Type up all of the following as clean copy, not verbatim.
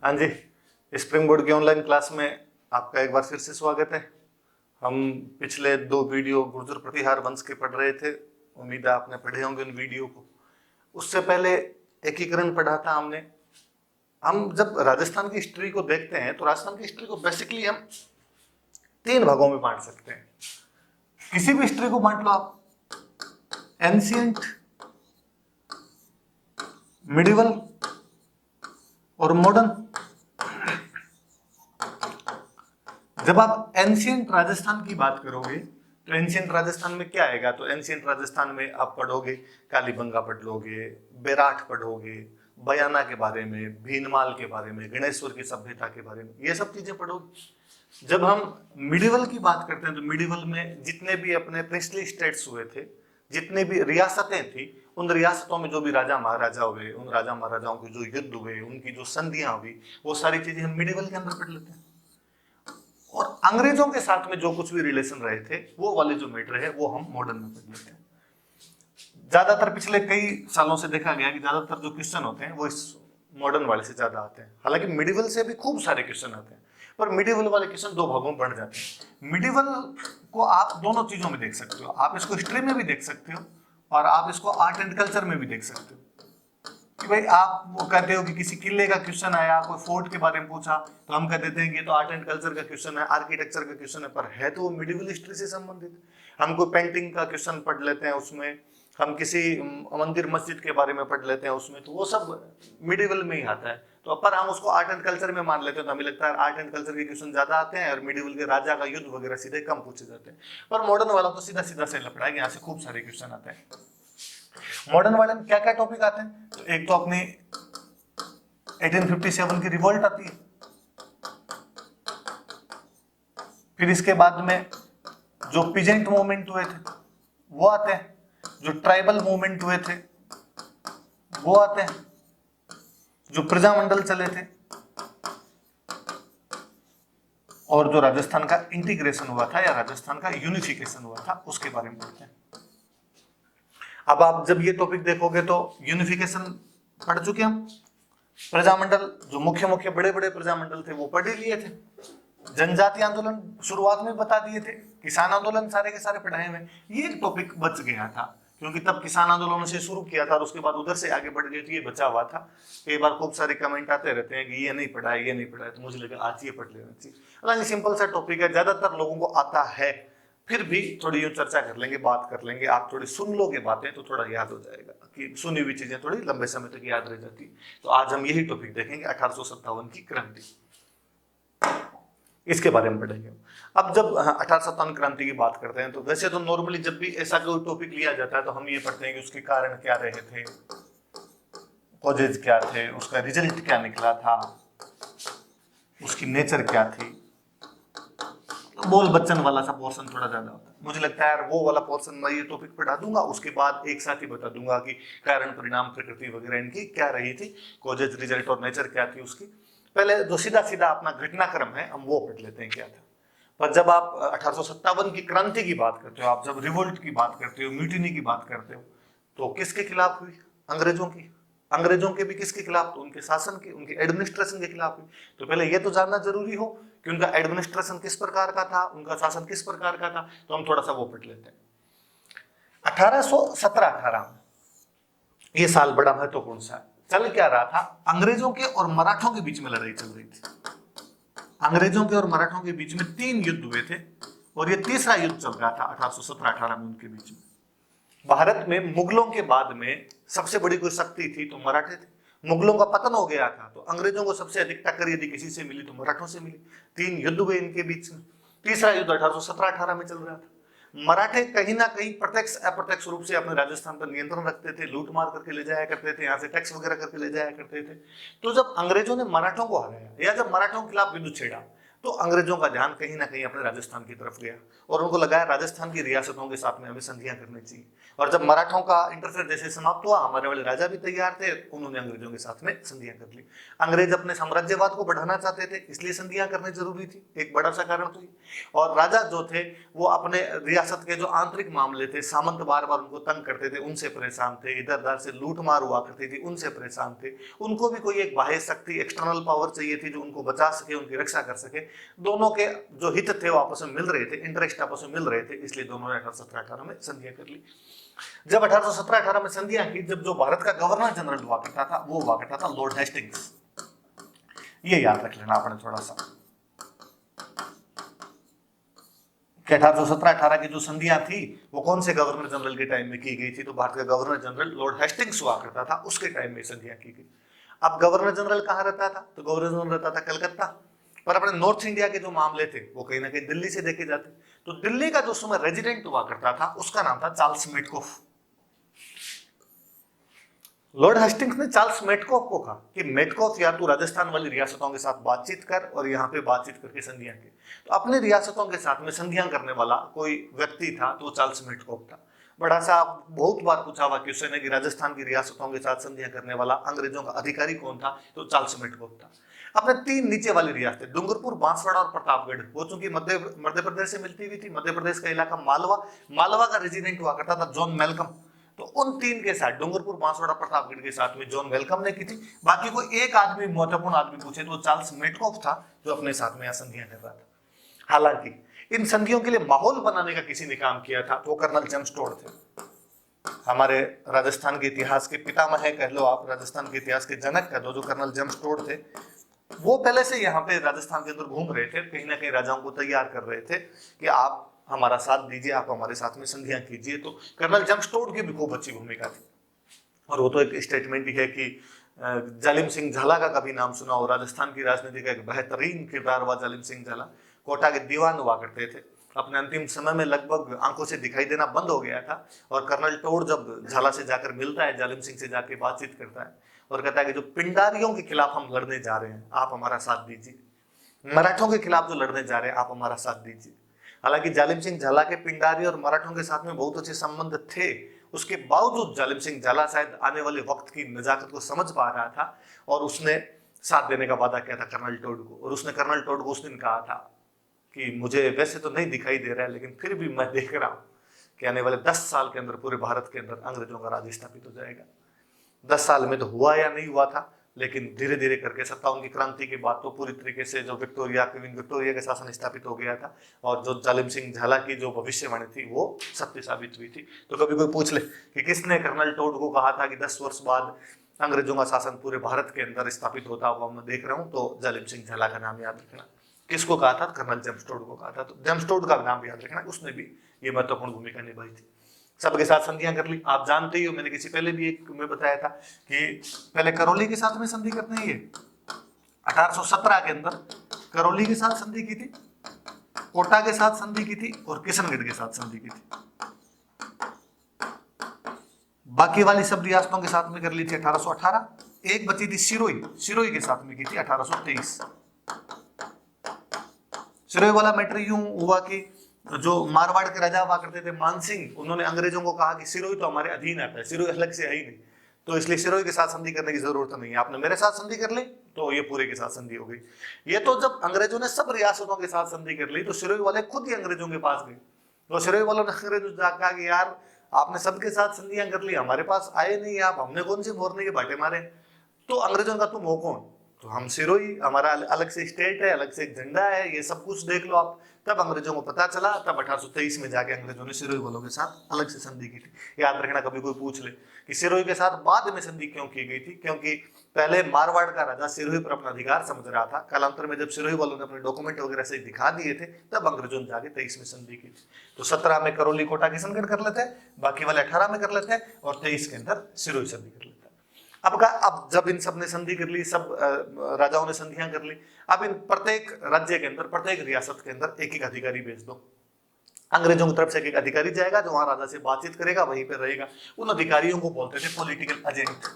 हाँ जी, spring board की online class में आपका एक बार फिर से स्वागत है। हम पिछले 2 वीडियो गुर्जर प्रतिहार वंश के पढ़ रहे थे। उम्मीद है आपने पढ़े होंगे उन वीडियो को। उससे पहले एकीकरण पढ़ा था हमने। हम जब राजस्थान की हिस्ट्री को देखते हैं तो राजस्थान की हिस्ट्री को बेसिकली हम 3 भागों में बांट सकते हैं। किसी भी हिस्ट्री को बांट लो आप, एंशियंट, मिडिवल और मॉडर्न। जब आप एंशियंट राजस्थान की बात करोगे तो एंशियंट राजस्थान में क्या आएगा? तो एंशियंट राजस्थान में आप पढ़ोगे कालीबंगा पढ़ लोगे, बेराठ पढ़ोगे, बयाना के बारे में, भीनमाल के बारे में, गणेश्वर की सभ्यता के बारे में, ये सब चीजें पढ़ोगे। जब हम मिडिवल की बात करते हैं तो मिडिवल में जितने भी अपने प्रिंसली स्टेट्स हुए थे, जितनी भी रियासतें थी, उन रियासतों में जो भी राजा महाराजा हुए, उन राजा महाराजाओं के जो युद्ध हुए, उनकी जो संधियां हुई, वो सारी चीजें हम मिडिवल के अंदर पढ़ लेते हैं। और अंग्रेजों के साथ में जो कुछ भी रिलेशन रहे थे वो वाले जो मैटर है वो हम मॉडर्न में पढ़ लेते हैं। ज्यादातर पिछले कई सालों से देखा गया कि ज्यादातर जो क्वेश्चन होते हैं वो इस मॉडर्न वाले से ज्यादा आते हैं। हालांकि मिडिवल से भी खूब सारे क्वेश्चन आते हैं, पर मिडिवल वाले क्वेश्चन 2 भागों में बढ़ जाते हैं। मिडिवल को आप दोनों चीजों में देख सकते हो, आप इसको हिस्ट्री में भी देख सकते हो और आप इसको आर्ट एंड कल्चर में भी देख सकते हो। कि भाई आप वो कहते हो कि किसी किले का क्वेश्चन आया, कोई फोर्ट के बारे में पूछा, तो हम कह देते हैं कि ये तो आर्ट एंड कल्चर का क्वेश्चन है, आर्किटेक्चर का क्वेश्चन है, पर है तो वो मिडिवल हिस्ट्री से संबंधित। हम कोई पेंटिंग का क्वेश्चन पढ़ लेते हैं उसमें, हम किसी मंदिर मस्जिद के बारे में पढ़ लेते हैं उसमें, तो वो सब मिडिवल में ही आता है। तो पर हम उसको आर्ट एंड कल्चर में मान लेते हैं, तो हमें लगता है आर्ट एंड कल्चर के क्वेश्चन ज्यादा आते हैं और मिडिवल के राजा का युद्ध वगैरह सीधे कम पूछे जाते हैं। पर मॉडर्न वाला तो सीधा सीधा से लपड़ा है, यहाँ से खूब सारे क्वेश्चन आते हैं। मॉडर्न वाले में क्या क्या टॉपिक आते हैं? तो एक तो अपनी 1857 की रिवोल्ट आती है, फिर इसके बाद में जो पीजेंट मूवमेंट हुए थे वो आते हैं, जो ट्राइबल मूवमेंट हुए थे वो आते हैं, जो प्रजामंडल चले थे, और जो राजस्थान का इंटीग्रेशन हुआ था या राजस्थान का यूनिफिकेशन हुआ था उसके बारे में पढ़ते हैं। अब आप जब ये टॉपिक देखोगे तो यूनिफिकेशन पढ़ चुके हम, प्रजामंडल जो मुख्य मुख्य बड़े बड़े प्रजामंडल थे वो पढ़ ही लिए थे, जनजाति आंदोलन शुरुआत में बता दिए थे, किसान आंदोलन सारे के सारे पढ़ाए हुए। ये एक टॉपिक बच गया था क्योंकि तब किसान आंदोलन से शुरू किया था और उसके बाद उधर से आगे बढ़ गए, तो ये बचा हुआ था। कई बार खूब सारे कमेंट आते रहते हैं कि ये नहीं पढ़ा है, ये नहीं पढ़ा है, तो मुझे लगा आज ये पढ़ लेना चाहिए। हालांकि सिंपल सा टॉपिक है, ज्यादातर लोगों को आता है, फिर भी थोड़ी यूं चर्चा कर लेंगे, बात कर लेंगे, आप थोड़ी सुन लोगे बातें तो थोड़ा याद हो जाएगा कि सुनी हुई चीजें थोड़ी लंबे समय तक याद रह जाती। तो आज हम यही टॉपिक देखेंगे, 1857 की क्रांति, इसके बारे में पढ़ेंगे। अब जब 1857 क्रांति की बात करते हैं तो वैसे तो नॉर्मली जब भी ऐसा कोई टॉपिक लिया जाता है तो हम ये पढ़ते हैं कि उसके कारण क्या रहे थे, कॉजेज क्या थे, उसका रिजल्ट क्या निकला था, उसकी नेचर क्या थी। बोल बच्चन वाला सा पोर्शन थोड़ा ज्यादा होता है। मुझे लगता है यार वो वाला पोर्शन मैं ये टॉपिक पढ़ा दूंगा, उसके बाद एक साथ ही बता दूंगा कि कारण परिणाम प्रकृति वगैरह इनकी क्या रही थी, कॉजेज रिजल्ट और नेचर क्या थी उसकी। पहले जो सीधा सीधा अपना घटनाक्रम है हम वो पढ़ लेते हैं क्या था। पर जब आप 1857 की क्रांति की बात करते हो, आप जब रिवोल्ट की बात करते हो, म्यूटिनी की बात करते हो, तो किसके खिलाफ हुई? अंग्रेजों की। अंग्रेजों के भी किसके खिलाफ? तो उनके शासन के, उनके एडमिनिस्ट्रेशन के खिलाफ हुई। तो पहले ये तो जानना जरूरी हो कि उनका एडमिनिस्ट्रेशन किस प्रकार का था, उनका शासन किस प्रकार का था, तो हम थोड़ा सा वो पढ़ लेते हैं। 1817-18 में ये साल बड़ा महत्वपूर्ण सा चल क्या रहा था? अंग्रेजों के और मराठों के बीच में लड़ाई चल रही थी। अंग्रेजों के और मराठों के बीच में 3 युद्ध हुए थे और ये तीसरा युद्ध चल रहा था 1817-18 में उनके बीच में। भारत में मुगलों के बाद में सबसे बड़ी कोई शक्ति थी तो मराठे थे। मुगलों का पतन हो गया था तो अंग्रेजों को सबसे अधिक टक्कर यदि किसी से मिली तो मराठों से मिली। 3 युद्ध हुए इनके बीच में, तीसरा युद्ध 1817-18 में चल रहा था। मराठे कहीं ना कहीं प्रत्यक्ष अप्रत्यक्ष रूप से अपने राजस्थान पर नियंत्रण रखते थे, लूट मार करके ले जाया करते थे, यहाँ से टैक्स वगैरह करके ले जाया करते थे। तो जब अंग्रेजों ने मराठों को हराया या जब मराठों के खिलाफ युद्ध छेड़ा तो अंग्रेजों का ध्यान कहीं ना कहीं अपने राजस्थान की तरफ गया और उनको लगा राजस्थान की रियासतों के साथ में हमें संधियां करनी चाहिए। और जब मराठों का इंटरफेयर जैसे समाप्त हुआ, हमारे वाले राजा भी तैयार थे, उन्होंने अंग्रेजों के साथ में संधियां कर ली। अंग्रेज अपने साम्राज्यवाद को बढ़ाना चाहते थे, इसलिए संधियां करनी जरूरी थी, एक बड़ा सा कारण तो। और राजा जो थे वो अपने रियासत के जो आंतरिक मामले थे, सामंत बार बार उनको तंग करते थे, उनसे परेशान थे, इधर उधर से लूट मार हुआ करती थी, उनसे परेशान थे। उनको भी कोई एक बाह्य शक्ति, एक्सटर्नल पावर चाहिए थी जो उनको बचा सके, उनकी रक्षा कर सके। दोनों के जो हित थे वो आपस में मिल रहे थे, इंटरेस्ट आपस में मिल रहे थे, इसलिए दोनों ने 1817-18 में संधियां कर ली। जब 1817-18 में संधियां की, जब जो भारत का गवर्नर जनरल हुआ करता था वो हुआ करता था लॉर्ड हेस्टिंग्स। ये याद रख लेना आपने थोड़ा सा कि 1817-18 की जो संधियां थी वो कौन से गवर्नर जनरल के टाइम में की गई थी, तो भारत का गवर्नर जनरल लॉर्ड हेस्टिंग्स हुआ करता था, उसके टाइम में संधियां की गई। अब गवर्नर जनरल कहाँ रहता था, तो गवर्नर जनरल रहता था कलकत्ता, पर अपने नॉर्थ इंडिया के जो मामले थे वो कहीं ना कहीं दिल्ली से देखे जाते। तो दिल्ली का जो समय रेजिडेंट हुआ करता था उसका नाम था चार्ल्स मेटकॉफ। लॉर्ड हेस्टिंग्स ने चार्ल्स मेटकॉफ को कहा कि मेटकॉफ या तू राजस्थान वाली रियासतों के साथ बातचीत कर और यहाँ पे बातचीत करके संधियां की। तो अपने रियासतों के साथ में संधियां करने वाला कोई व्यक्ति था तो चार्ल्स मेटकॉफ था। बड़ा सा बहुत बार पूछा हुआ क्वेश्चन है कि राजस्थान की रियासतों के साथ संधियां करने वाला अंग्रेजों का अधिकारी कौन था, तो चार्ल्स मेटकॉफ था। अपने 3 नीचे वाली रियासतें डूंगरपुर, बांसवाड़ा और प्रतापगढ़, वो चूंकि मध्य प्रदेश से मिलती हुई थी, मध्य प्रदेश का इलाका मालवा का रेजिडेंट हुआ करता था जॉन मेलकम। तो उन 3 के साथ डूंगरपुर, बांसवाड़ा, प्रतापगढ़ के साथ में जॉन वेलकम ने की थी। बाकी कोई एक आदमी, महत्वपूर्ण आदमी पूछे तो चार्ल्स मेटकॉफ था जो अपने साथ में संधियां कर रहा था। हालांकि इन संधियों के लिए माहौल बनाने का किसी ने काम किया था, तो कर्नल जेम्स टोड थे। हमारे राजस्थान के इतिहास के पितामह कह लो आप, राजस्थान के इतिहास के जनक कह दो, जो कर्नल जेम्स टोड थे, वो पहले से यहाँ पे राजस्थान के अंदर घूम रहे थे, कहीं ना कहीं राजाओं को तैयार कर रहे थे कि आप हमारा साथ दीजिए, आप हमारे साथ में संधियां कीजिए। तो कर्नल जेम्स टोड की भी खूब अच्छी भूमिका थी। और वो तो एक स्टेटमेंट ही है कि जालिम सिंह झाला का कभी नाम सुना हो, राजस्थान की राजनीति का एक बेहतरीन किरदार हुआ जालिम सिंह झाला। कोटा के दीवान हुआ करते थे, अपने अंतिम समय में लगभग आंखों से दिखाई देना बंद हो गया था। और कर्नल टोड जब झाला से जाकर मिलता है, जालिम सिंह से जाकर बातचीत करता है और कहता है कि जो पिंडारियों के खिलाफ हम लड़ने जा रहे हैं आप हमारा साथ दीजिए, मराठों के खिलाफ जो लड़ने जा रहे हैं आप हमारा साथ दीजिए। हालांकि जालिम सिंह झाला के पिंडारी और मराठों के साथ में बहुत अच्छे संबंध थे, उसके बावजूद जालिम सिंह झाला शायद आने वाले वक्त की नजाकत को समझ पा रहा था और उसने साथ देने का वादा किया था कर्नल टोड को। और उसने कर्नल टोड को उस दिन कहा था कि मुझे वैसे तो नहीं दिखाई दे रहा है, लेकिन फिर भी मैं देख रहा हूं कि आने वाले 10 साल के अंदर पूरे भारत के अंदर अंग्रेजों का राज स्थापित हो जाएगा। 10 साल में तो हुआ या नहीं हुआ था, लेकिन धीरे धीरे करके 57 की क्रांति के बाद तो पूरी तरीके से जो क्वीन विक्टोरिया का शासन स्थापित हो गया था और जो जालिम सिंह झाला की जो भविष्यवाणी थी वो सत्य साबित हुई थी। तो कभी कोई पूछ ले कि किसने कर्नल टोड को कहा था कि 10 वर्ष बाद अंग्रेजों का शासन पूरे भारत के अंदर स्थापित होता हुआ मैं देख रहा हूँ, तो जालिम सिंह झाला का नाम याद रखना। किसको कहा था? कर्नल जेम्स टोड को कहा था। तो जेम्स टोड का नाम याद रखना, उसने भी ये महत्वपूर्ण भूमिका निभाई थी। सबके साथ संधियां कर ली। आप जानते ही हो, मैंने किसी पहले भी एक में बताया था कि पहले करौली के साथ में संधि करनी है। 1817 के अंदर करौली के साथ संधि की थी, कोटा के साथ संधि की थी और किशनगढ़ के साथ संधि की थी। बाकी वाली सब रियासतों के साथ में कर ली थी 1818। एक बची थी सिरोही के साथ में की थी 1823। सिरोही वाला मैटर यूं हुआ कि जो मारवाड़ के राजा हुआ करते थे मानसिंह, उन्होंने अंग्रेजों को कहा कि सिरोही तो हमारे अधीन आता है, सिरोही अलग से है ही नहीं, तो इसलिए सिरोही के साथ संधि करने की जरूरत नहीं है, आपने मेरे साथ संधि कर ली तो ये पूरे के साथ संधि हो गई। ये तो जब अंग्रेजों ने सब रियासतों के साथ संधि कर ली तो सिरोही वाले खुद ही अंग्रेजों के पास गए। तो सिरोही वालों ने अंग्रेजों से कहा कि यार आपने सबके साथ संधियां कर ली, हमारे पास आए नहीं आप, हमने कौन से मोरने के बाटे मारे। तो अंग्रेजों का तुम हो कौन? तो हम सिरोही, हमारा अलग से स्टेट है, अलग से एक झंडा है, ये सब कुछ देख लो आप। तब अंग्रेजों को पता चला, तब 1823 में जाके अंग्रेजों ने सिरोही वालों के साथ अलग से संधि की थी। याद रखना, कभी कोई पूछ ले कि सिरोही के साथ बाद में संधि क्यों की गई थी, क्योंकि पहले मारवाड़ का राजा सिरोही पर अपना अधिकार समझ रहा था। कालांतर में जब सिरोही वालों ने अपने डॉक्यूमेंट वगैरह से दिखा दिए थे, तब अंग्रेजों ने जाके 23 में संधि की थी। तो 17 में करौली, कोटा, किशनगढ़ कर लेते हैं, बाकी वाले 18 में कर लेते हैं और 23 के अंदर सिरोही संधि कर लेते हैं। अब जब इन सब ने संधि कर ली, सब राजाओं ने संधियां कर ली, अब इन प्रत्येक राज्य के अंदर, प्रत्येक रियासत के अंदर एक एक अधिकारी भेज दो। अंग्रेजों की तरफ से एक अधिकारी जाएगा जो वहां राजा से बातचीत करेगा, वहीं पे रहेगा। उन अधिकारियों को बोलते थे पॉलिटिकल एजेंट।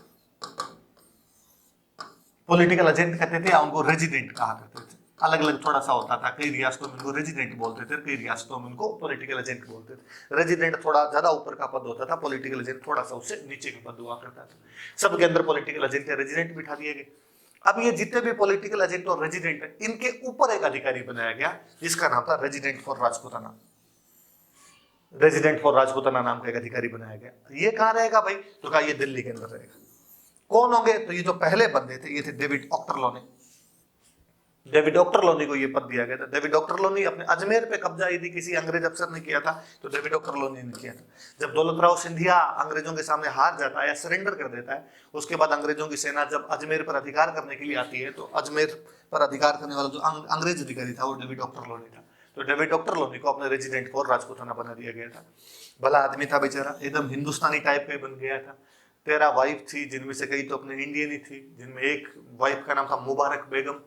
पॉलिटिकल एजेंट कहते थे या उनको रेजिडेंट कहा करते थे। अलग अलग थोड़ा सा होता था। कई रियासतों में उनको रेजिडेंट बोलते थे, कई रियासतों में उनको पॉलिटिकल एजेंट बोलते थे। रेजिडेंट थोड़ा ज्यादा ऊपर का पद होता था, पॉलिटिकल एजेंट थोड़ा सा उससे नीचे का पद हुआ करता था। सबके अंदर पॉलिटिकल एजेंट या रेजिडेंट बिठा दिए गए। अब ये जितने भी पॉलिटिकल एजेंट और रेजिडेंट है, इनके ऊपर एक अधिकारी बनाया गया जिसका नाम था resident for Rajputana. Resident for Rajputana नाम का एक अधिकारी बनाया गया। ये कहां रहेगा भाई? तो कहा ये दिल्ली के अंदर रहेगा। कौन होंगे? तो ये जो पहले बंदे थे ये थे डेविड ऑक्टरलोनी। डेविड ऑक्टरलोनी को ये पद दिया गया था। डेविड ऑक्टरलोनी अपने अजमेर पे कब्जा यदि किसी अंग्रेज अफसर ने किया था तो डेविड ऑक्टरलोनी ने किया था। जब दौलत राव सिंधिया अंग्रेजों के सामने हार जाता है या सरेंडर कर देता है, उसके बाद अंग्रेजों की सेना जब अजमेर पर अधिकार करने के लिए आती है, तो अजमेर पर अधिकार करने वाला जो अंग्रेज अधिकारी था वो डेविड ऑक्टरलोनी था। तो डेविड ऑक्टरलोनी को अपने रेजिडेंट फॉर राजपूताना बना दिया गया था। भला आदमी था बेचारा, एकदम हिंदुस्तानी टाइप का बन गया था। 13 वाइफ थी, जिनमें से कई तो अपने इंडियन ही थी, जिनमें एक वाइफ का नाम था मुबारक बेगम।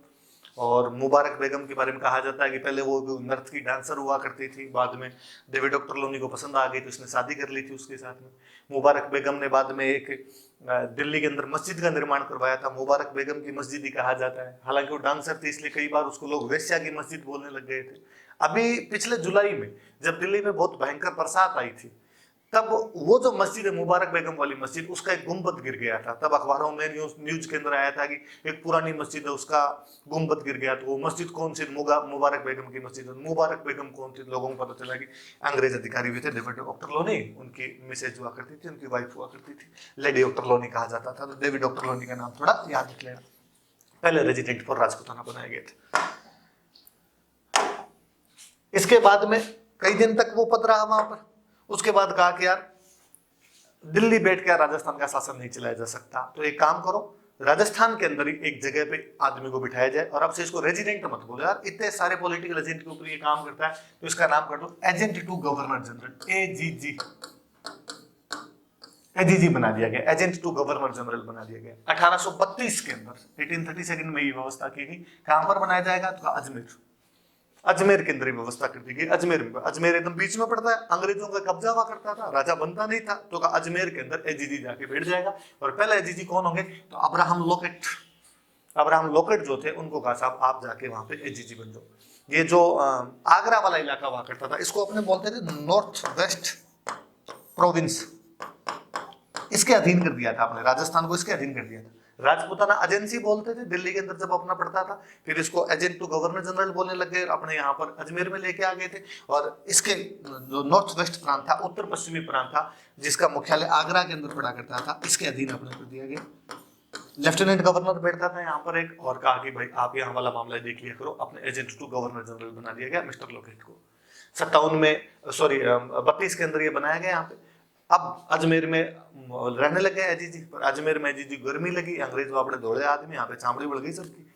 और मुबारक बेगम के बारे में कहा जाता है कि पहले वो नर्त की डांसर हुआ करती थी, बाद में डेविड ऑक्टरलोनी को पसंद आ गई तो उसने शादी कर ली थी उसके साथ में। मुबारक बेगम ने बाद में एक दिल्ली के अंदर मस्जिद का निर्माण करवाया था, मुबारक बेगम की मस्जिद ही कहा जाता है। हालांकि वो डांसर थी इसलिए कई बार उसको लोग वेश्या की मस्जिद बोलने लग गए थे। अभी पिछले जुलाई में जब दिल्ली में बहुत भयंकर बरसात आई थी, तब वो जो मस्जिद है मुबारक बेगम वाली मस्जिद, उसका एक गुंबद गिर गया था। तब अखबारों में न्यूज के अंदर आया था कि एक पुरानी मस्जिद है उसका गुंबद गिर गया। तो वो मस्जिद कौन सी? मुबारक बेगम की मस्जिद। मुबारक बेगम कौन थी? लोगों को पता चला कि अंग्रेज अधिकारी भी थे, डेविड ऑक्टरलोनी उनकी मिसेज हुआ करती थी, उनकी वाइफ हुआ करती थी, लेडी ऑक्टरलोनी कहा जाता था। तो डेविड ऑक्टरलोनी का नाम थोड़ा याद रख लेना। पहले रेजिडेंट फॉर राजपूताना बनाए गए थे। इसके बाद में कई दिन तक वो पद रहा वहां पर। उसके बाद कहा कि यार दिल्ली बैठ के राजस्थान का शासन नहीं चलाया जा सकता, तो एक काम करो, राजस्थान के अंदर ही एक जगह पे आदमी को बिठाया जाए, और अब से इसको रेजिडेंट मत बोलो यार, इतने सारे पॉलिटिकल एजेंट के ऊपर ये काम करता है, तो इसका नाम कर दो agent to governor general, AGG. AGG बना दिया गया, एजेंट टू गवर्नर जनरल बना दिया गया 1832 के अंदर। 1832 में ये व्यवस्था की गई। कहां पर बनाया जाएगा? तो अजमेर। अजमेर के अंदर व्यवस्था कर दी गई। अजमेर में, अजमेर एकदम बीच में पड़ता है, अंग्रेजों का कब्जा हुआ करता था, राजा बनता नहीं था, तो अजमेर के अंदर एजीजी जाके बैठ जाएगा। और पहले एजीजी कौन होंगे? तो अब्राहम लोकेट। अब्राहम लोकेट जो थे उनको कहा साहब आप जाके वहां पे एजीजी बन जाओ। ये जो आगरा वाला इलाका हुआ करता था, इसको अपने बोलते थे नॉर्थ वेस्ट प्रोविंस, इसके अधीन कर दिया था आपने, राजस्थान को इसके अधीन कर दिया था। राजपूताना एजेंसी बोलते थे दिल्ली के अंदर जब अपना पड़ता था, फिर इसको एजेंट टू गवर्नर जनरल बोलने लग गए, अपने यहाँ पर अजमेर में लेके आ गए थे। और इसके जो नॉर्थ वेस्ट प्रांत था, उत्तर पश्चिमी प्रांत था, जिसका मुख्यालय आगरा के अंदर पड़ा करता था, इसके अधीन अपने कर दिया गया। लेफ्टिनेंट गवर्नर बैठता था यहाँ पर एक, और कहा कि भाई आप यहाँ वाला मामला देख लिया करो, अपने एजेंट टू गवर्नर जनरल बना दिया गया मिस्टर लोकेट को। 57 में, सॉरी 32 के अंदर ये बनाया गया यहाँ पे। अब अजमेर में रहने लगे एजीजी, पर अजमेर में एजीजी गर्मी लगी, अंग्रेज वापड़े दौड़े आदमी, यहाँ पे चामड़ी बढ़ गई सबकी।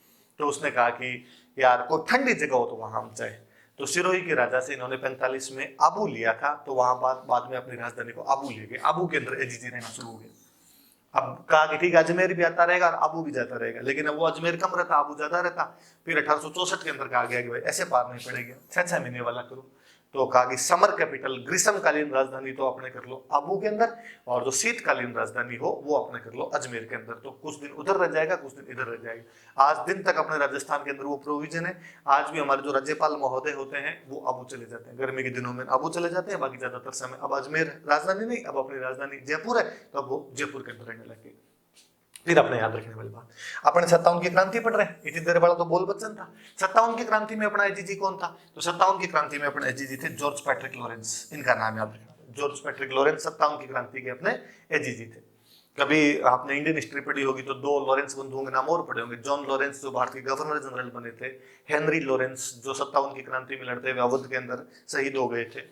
तो उसने कहा कि यार कोई ठंडी जगह हो तो वहां हम जाए। तो सिरोही के राजा से इन्होंने 45 में आबू लिया था, तो वहां बाद में अपनी राजधानी को आबू ले गए। आबू के अंदर एजीजी रहना शुरू हो गया। अब कहा कि ठीक है अजमेर भी आता रहेगा और आबू भी जाता रहेगा, लेकिन अब वो अजमेर कम रहता, आबू ज्यादा रहता। फिर 1864 के अंदर कहा गया कि भाई ऐसे पार नहीं पड़ेगा, 6 महीने वाला करो। तो कहा कि समर कैपिटल, ग्रीष्मकालीन राजधानी तो अपने कर लो आबू के अंदर, और जो शीतकालीन राजधानी हो वो अपने कर लो अजमेर के अंदर। तो कुछ दिन उधर रह जाएगा, कुछ दिन इधर रह जाएगा। आज दिन तक अपने राजस्थान के अंदर वो प्रोविजन है। आज भी हमारे जो राज्यपाल महोदय होते हैं वो आबू चले जाते हैं, गर्मी के दिनों में आबू चले जाते हैं, बाकी ज्यादातर समय अब अजमेर राजधानी नहीं, अब अपनी राजधानी जयपुर है, तो अब वो जयपुर के अंदर रहने लगे। फिर अपने याद रखने वाली बात, अपने 57 की क्रांति पढ़ रहे हैं, इतनी देर वाला तो बोल बच्चन था। 57 की क्रांति में अपना एजीजी कौन था? तो 57 की क्रांति में अपने एजीजी थे जॉर्ज पैट्रिक लॉरेंस, इनका नाम याद रखना। जॉर्ज पैट्रिक लॉरेंस 57 की क्रांति के अपने एजीजी थे। कभी आपने इंडियन हिस्ट्री पढ़ी होगी तो 2 लॉरेंस बंधुओं के नाम और पढ़े होंगे। जॉन लॉरेंस जो भारत के गवर्नर जनरल बने थे, हेनरी लॉरेंस जो 57 की क्रांति में लड़ते हुए अवध के अंदर शहीद हो गए थे,